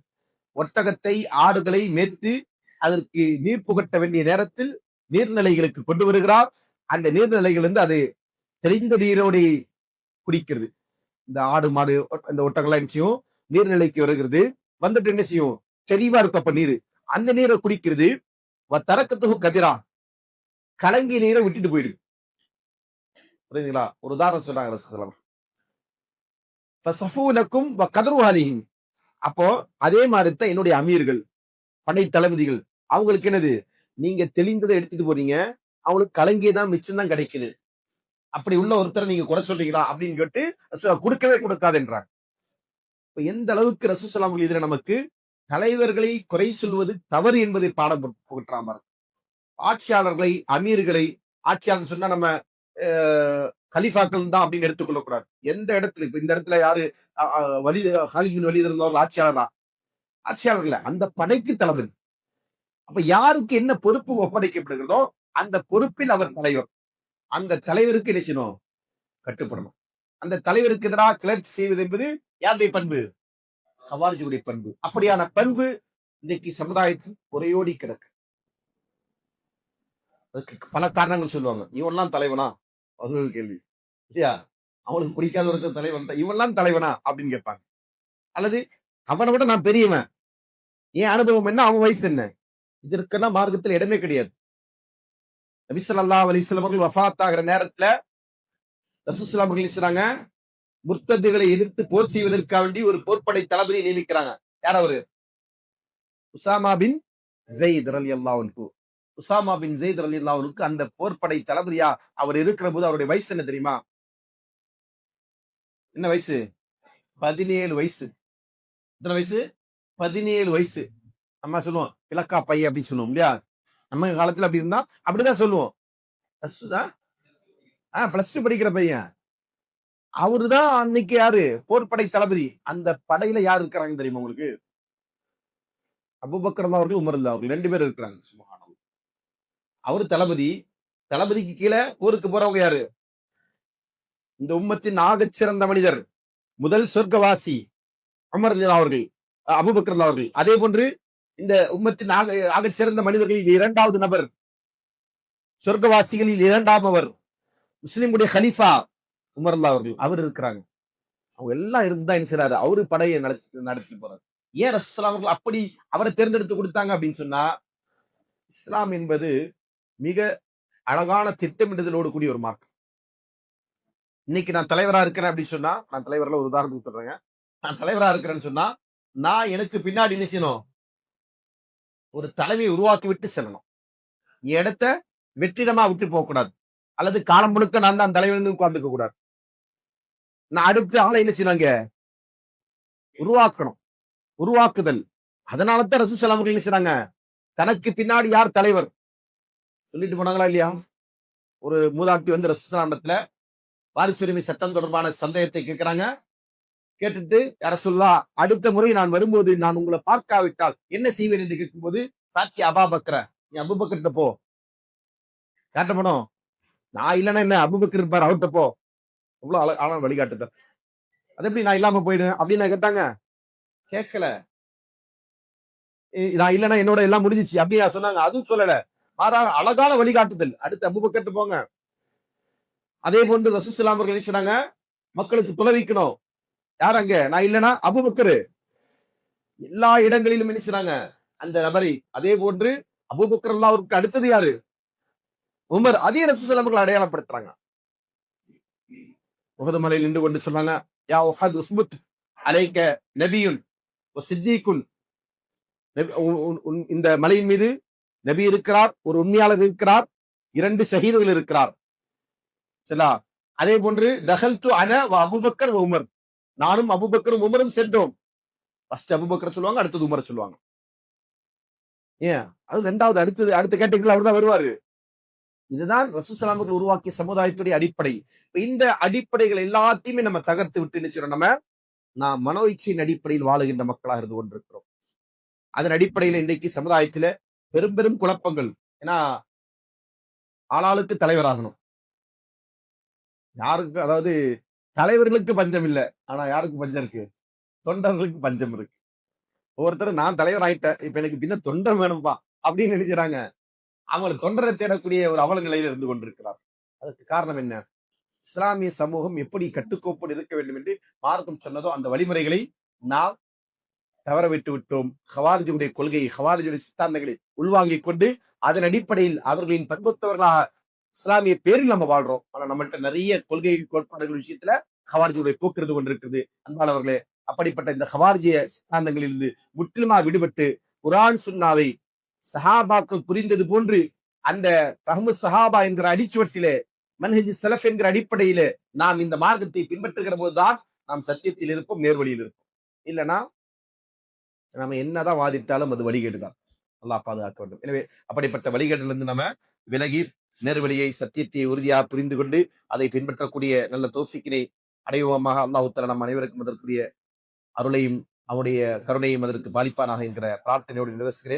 ஒட்டகத்தை ஆடுகளை மேய்த்து அதற்கு நீர் புகட்ட வேண்டிய நேரத்தில் நீர்நிலைகளுக்கு கொண்டு வருகிறார். அந்த நீர்நிலைகள் இருந்து அது தெளிந்த நீரோடு குடிக்கிறது. இந்த ஆடு மாடு இந்த ஒட்டகம்லாம் என்ன செய்யும், நீர்நிலைக்கு வருகிறது, வந்துட்டு என்ன செய்யும், தெளிவா இருக்கும் அப்ப நீர், அந்த நீரை குடிக்கிறது. தரக்கத்துக்கு கதிரா, கலங்கி நீரை விட்டுட்டு போயிடுது. புரியுதுங்களா, ஒரு உதாரணம் சொல்றாங்க ரசூலுல்லாஹ். ஃபஸஃபூலக்கும் வ கத்ருஹாலிஹிம். அப்போ அதே மாதிரி தான் என்னுடைய அமீர்கள், படை தளபதிகள், அவங்களுக்கு என்னது, நீங்க தெளிந்ததை எடுத்துட்டு போறீங்க, அவங்களுக்கு கலங்கியதான் மிச்சம் தான் கிடைக்குது. அப்படி உள்ள ஒருத்தரை நீங்க குறை சொல்றீங்களா அப்படின்னு கேட்டு ரசூலுல்லாஹ் கொடுக்கவே கொடுக்காதுன்றாங்க. இப்ப எந்த அளவுக்கு ரசூலுல்லாஹ் இதுல நமக்கு தலைவர்களை குறை சொல்வது தவறு என்பதை பாடம் புகற்றாம, ஆட்சியாளர்களை அமீர்களை, ஆட்சியாளர் சொன்னா நம்ம கலிஃபாக்கள் தான் அப்படின்னு எடுத்துக்கொள்ள கூடாது. எந்த இடத்துல, இப்ப இந்த இடத்துல யாரு, காலித் பின் வலீத் இருந்தவர் ஆட்சியாளரா, ஆட்சியாளர்ல அந்த படைக்கு தலைவர். அப்ப யாருக்கு என்ன பொறுப்பு ஒப்படைக்கப்படுகிறதோ அந்த பொறுப்பில் அவர் தலைவர். அந்த தலைவருக்கு என்ன செய்யணும், கட்டுப்படணும். அந்த தலைவருக்கு எதிராக கிளர்ச்சி செய்வது என்பது யாருடைய பண்பு, ஹவாரிஜுடைய பண்பு. அப்படியான பண்பு இன்னைக்கு சமுதாயத்தில் குறையோடி கிடக்கு. அதுக்கு பல காரணங்கள் சொல்லுவாங்க. இவன்லாம் தலைவனா, அது ஒரு கேள்வி இல்லையா, அவனுக்கு பிடிக்காதவருக்கு தலைவன், இவன்லாம் தலைவனா அப்படின்னு கேட்பாங்க. அல்லது அவனை விட நான் பெரியவன், என் அனுபவம் என்ன, அவன் வயசு என்ன, இதற்கெல்லாம் மார்க்கத்தில் இடமே கிடையாது. நபி ஸல்லல்லாஹு அலைஹி வஸல்லம் அவர்கள் வஃபாத் ஆகிற நேரத்துல ரசூலுல்லாஹ் அவர்கள் சொல்றாங்க, முர்த்ததுகளை எதிர்த்து போர் செய்வதற்காக வேண்டி ஒரு போர்ப்படை தளபதியை நியமிக்கிறாங்க. யார் அவரு, உசாமா பின் ஸைத் ரலியல்லாஹு அன்ஹு. உசாமா பின் ஸைத் ரலியல்லாஹு அன்ஹுக்கு அந்த போர்ப்படை தளபதியா அவர் இருக்கிற போது அவருடைய வயசு என்ன தெரியுமா, என்ன வயசு, 17 வயசு. எத்தனை வயசு, 17 வயசு. நம்ம சொல்லுவோம் இலக்கா பையன் அப்படின்னு சொல்லுவோம் இல்லையா, நம்ம காலத்துல அப்படி இருந்தா அப்படிதான் சொல்லுவோம். பிளஸ் 2 படிக்கிற பையன். அவருதான் அன்னைக்கு யாரு, போர்ப்படை தளபதி. அந்த படையில யார் இருக்கிறாங்க தெரியுமா உங்களுக்கு, அபூபக்கர் அவர்கள், உமர் அவர்கள், 2 பேர் இருக்கிறாங்க. சுப்ஹானல்லாஹ். அவரு தளபதி, தளபதிக்கு கீழே ஊருக்கு போறவங்க யாரு, இந்த உம்மத்தின் ஆகச் சிறந்த மனிதர், முதல் சொர்க்கவாசி உமர் அவர்கள், அபூபக்கர் அவர்கள். அதே போன்று இந்த உம்மத்தின் ஆகச் சிறந்த மனிதர்களில் 2வது நபர், சொர்க்கவாசிகளில் 2ஆமவர், முஸ்லிமுடைய கலீஃபா உமர் அவர்கள், அவர் இருக்கிறாங்க. அவங்க எல்லாம் இருந்தா என்ன செய்யறாரு, அவரு படையை நடத்தி போறாரு. ஏன் ரசூலுல்லாஹ் அவர்கள் அப்படி அவரை தேர்ந்தெடுத்து கொடுத்தாங்க அப்படின்னு சொன்னா, இஸ்லாம் என்பது மிக அழகான திட்டமிடுதலோடு கூடிய ஒரு மார்க்கம். இன்னைக்கு நான் தலைவரா இருக்கிறேன் அப்படின்னு சொன்னா, நான் தலைவர்ல ஒரு உதாரணத்துக்கு சொல்றேங்க, நான் தலைவரா இருக்கிறேன்னு சொன்னா நான் எனக்கு பின்னாடி என்ன செய்யணும்? ஒரு தலைமையை உருவாக்கி விட்டு செல்லணும். இடத்த வெற்றிடமா விட்டு போக கூடாது. அல்லது காலம் முழுக்க நான் தான் தலைவன் உட்கார்ந்துக்க கூடாது. நான் அடுத்த ஆளை என்ன செய்யறாங்க? உருவாக்கணும். உருவாக்குதல். அதனால தான் ரசூல் ஸல்லல்லாஹு அலைஹி வஸல்லம் என்ன செய்றாங்க? தனக்கு பின்னாடி யார் தலைவர் சொல்லிட்டு போனாங்களா இல்லையா? ஒரு மூதாட்டி வந்து ரசூல் ஸல்லல்லாஹு அலைஹி வஸல்லம் வாரிசுரிமை சட்டம் தொடர்பான சந்தேகத்தை கேட்கிறாங்க. கேட்டுட்டு யா ரசூலல்லாஹ் அடுத்த முறை நான் வரும்போது நான் உங்களை பார்க்காவிட்டால் என்ன செய்வேன் என்று கேட்கும்போது பாக்கி அபூபக்கர நீ அபூபக்கர்ட்ட போ. காட்ட போனோம். நான் இல்லைன்னா என்ன அபூபக்கர் இருப்பார் அவர்கிட்ட போ. இவ்வளவு அழகான வழிகாட்டுதல். அது எப்படி நான் இல்லாம போயிடுவேன் அப்படின்னு கேட்டாங்க. கேட்கல. நான் இல்லைன்னா என்னோட எல்லாம் முடிஞ்சிச்சு அப்படியா சொன்னாங்க. அதுவும் சொல்லல. மாறாக அழகான வழிகாட்டுதல். அடுத்து அபூபக்கர்ட்ட போங்க. அதே போன்று ரசூல் ஸல்லல்லாஹு அலைஹி வஸல்லம் என்ன சொன்னாங்க? மக்களுக்கு தொலைவிக்கணும். யார் அங்க? நான் இல்லைன்னா அபூபக்கர். எல்லா இடங்களிலும் என்ன செய்றாங்க? அந்த நபரை அதே போன்று அபூபக்கர் அல்லாஹ்வுக்கு அடுத்தது யாரு? உமர். அதே ரசூல் ஸல்லல்லாஹு அலைஹி வஸல்லம் அடையாளப்படுத்துறாங்க. உஹது மலையில் நின்று கொண்டு சொன்னாங்க, யா உஹத் உஸ்புத் அலைக நபியுன் வ சித்தீக்குன். இந்த மலையின் மீது நபி இருக்கிறார், ஒரு உண்மையாளர் இருக்கிறார், 2 ஷஹீதுகள் இருக்கிறார். சரிங்களா? அதே போன்று தகல்து அன வ அபூபக்கர் வ உமர். நானும் அபூபக்கரும் உமரும் சென்றோம். ஃபர்ஸ்ட் அபூபக்கர் சொல்லுவாங்க, அடுத்தது உமர் சொல்லுவாங்க. ஏன்? அது ரெண்டாவது அடுத்த கேட்டகரியில் அவர் தான் வருவாரு. இதுதான் ரசூல் ஸல்லல்லாஹு அலைஹி வஸல்லம் உருவாக்கிய சமுதாயத்துடைய அடிப்படை. இந்த அடிப்படைகள் எல்லாத்தையுமே நம்ம தகர்த்து விட்டு என்ன செய்றோம்? நாம் மனோ இச்சையின் அடிப்படையில் வாழுகின்ற மக்களாக இருந்து கொண்டிருக்கிறோம். அதன் அடிப்படையில் இன்றைக்கு சமுதாயத்தில பெரும் பெரும் குழப்பங்கள். ஏன்னா ஆளாளுக்கு தலைவராகணும். யாருக்கு அதாவது தலைவர்களுக்கு பஞ்சம் இல்ல. ஆனா யாருக்கு பஞ்சம் இருக்கு? தொண்டர்களுக்கு பஞ்சம் இருக்கு. ஒவ்வொருத்தரும் நான் தலைவர் ஆயிட்டேன். இப்ப எனக்கு பின்ன தொண்டன் வேணும்பா அப்படின்னு நினைக்கிறாங்க. அவங்க தொண்டரை தேடக்கூடிய ஒரு அவல நிலையில இருந்து கொண்டிருக்கிறார். அதுக்கு காரணம் என்ன? இஸ்லாமிய சமூகம் எப்படி கட்டுக்கோப்போடு இருக்க வேண்டும் என்று மார்க்கம் சொன்னதோ அந்த வழிமுறைகளை நாம் தவற விட்டு விட்டோம். ஹவாரிஜுடைய கொள்கை, ஹவாரிஜுடைய சித்தாந்தங்களை உள்வாங்கிக் கொண்டு அதன் அடிப்படையில் அவர்களின் பண்புத்தவர்களாக இஸ்லாமிய பேரில் நம்ம வாழ்றோம். ஆனா நம்மள்ட்ட நிறைய கொள்கை கோட்பாடுகள் விஷயத்துல ஹவாரிஜுடைய போக்கு இருந்து கொண்டிருக்கிறது. அன்பானவர்களே, அப்படிப்பட்ட இந்த ஹவாரிஜிய சித்தாந்தங்களில் இருந்து முற்றிலுமாக விடுபட்டு குர்ஆன் சுன்னாவை சஹாபாக்கள் புரிந்தது போன்று அந்த ஃபஹ்மு சஹாபா என்கிற அடிச்சுவட்டிலே மன்ஹஜ் ஸலஃப் என்கிற அடிப்படையிலே நாம் இந்த மார்க்கத்தை பின்பற்றுகிற போதுதான் நாம் சத்தியத்தில் இருப்போம், நேர்வழியில் இருப்போம். இல்லைன்னா நம்ம என்னதான் வாதிட்டாலும் அது வழிகேடுதான். அல்லாஹ் பாதுகாக்க வேண்டும். எனவே அப்படிப்பட்ட வழிகேட்டிலிருந்து நம்ம விலகி நேர்வழியை, சத்தியத்தை உறுதியாக புரிந்து கொண்டு அதை பின்பற்றக்கூடிய நல்ல தௌஃபீக்கினை அடைவோமாக. அல்லாஹ் தஆலா நம் அனைவருக்கும் அதற்குரிய அருளையும் அவருடைய கருணையும் அதற்கு பாலிப்பானாக என்கிற பிரார்த்தனையோடு நிவசிக்கிறேன்.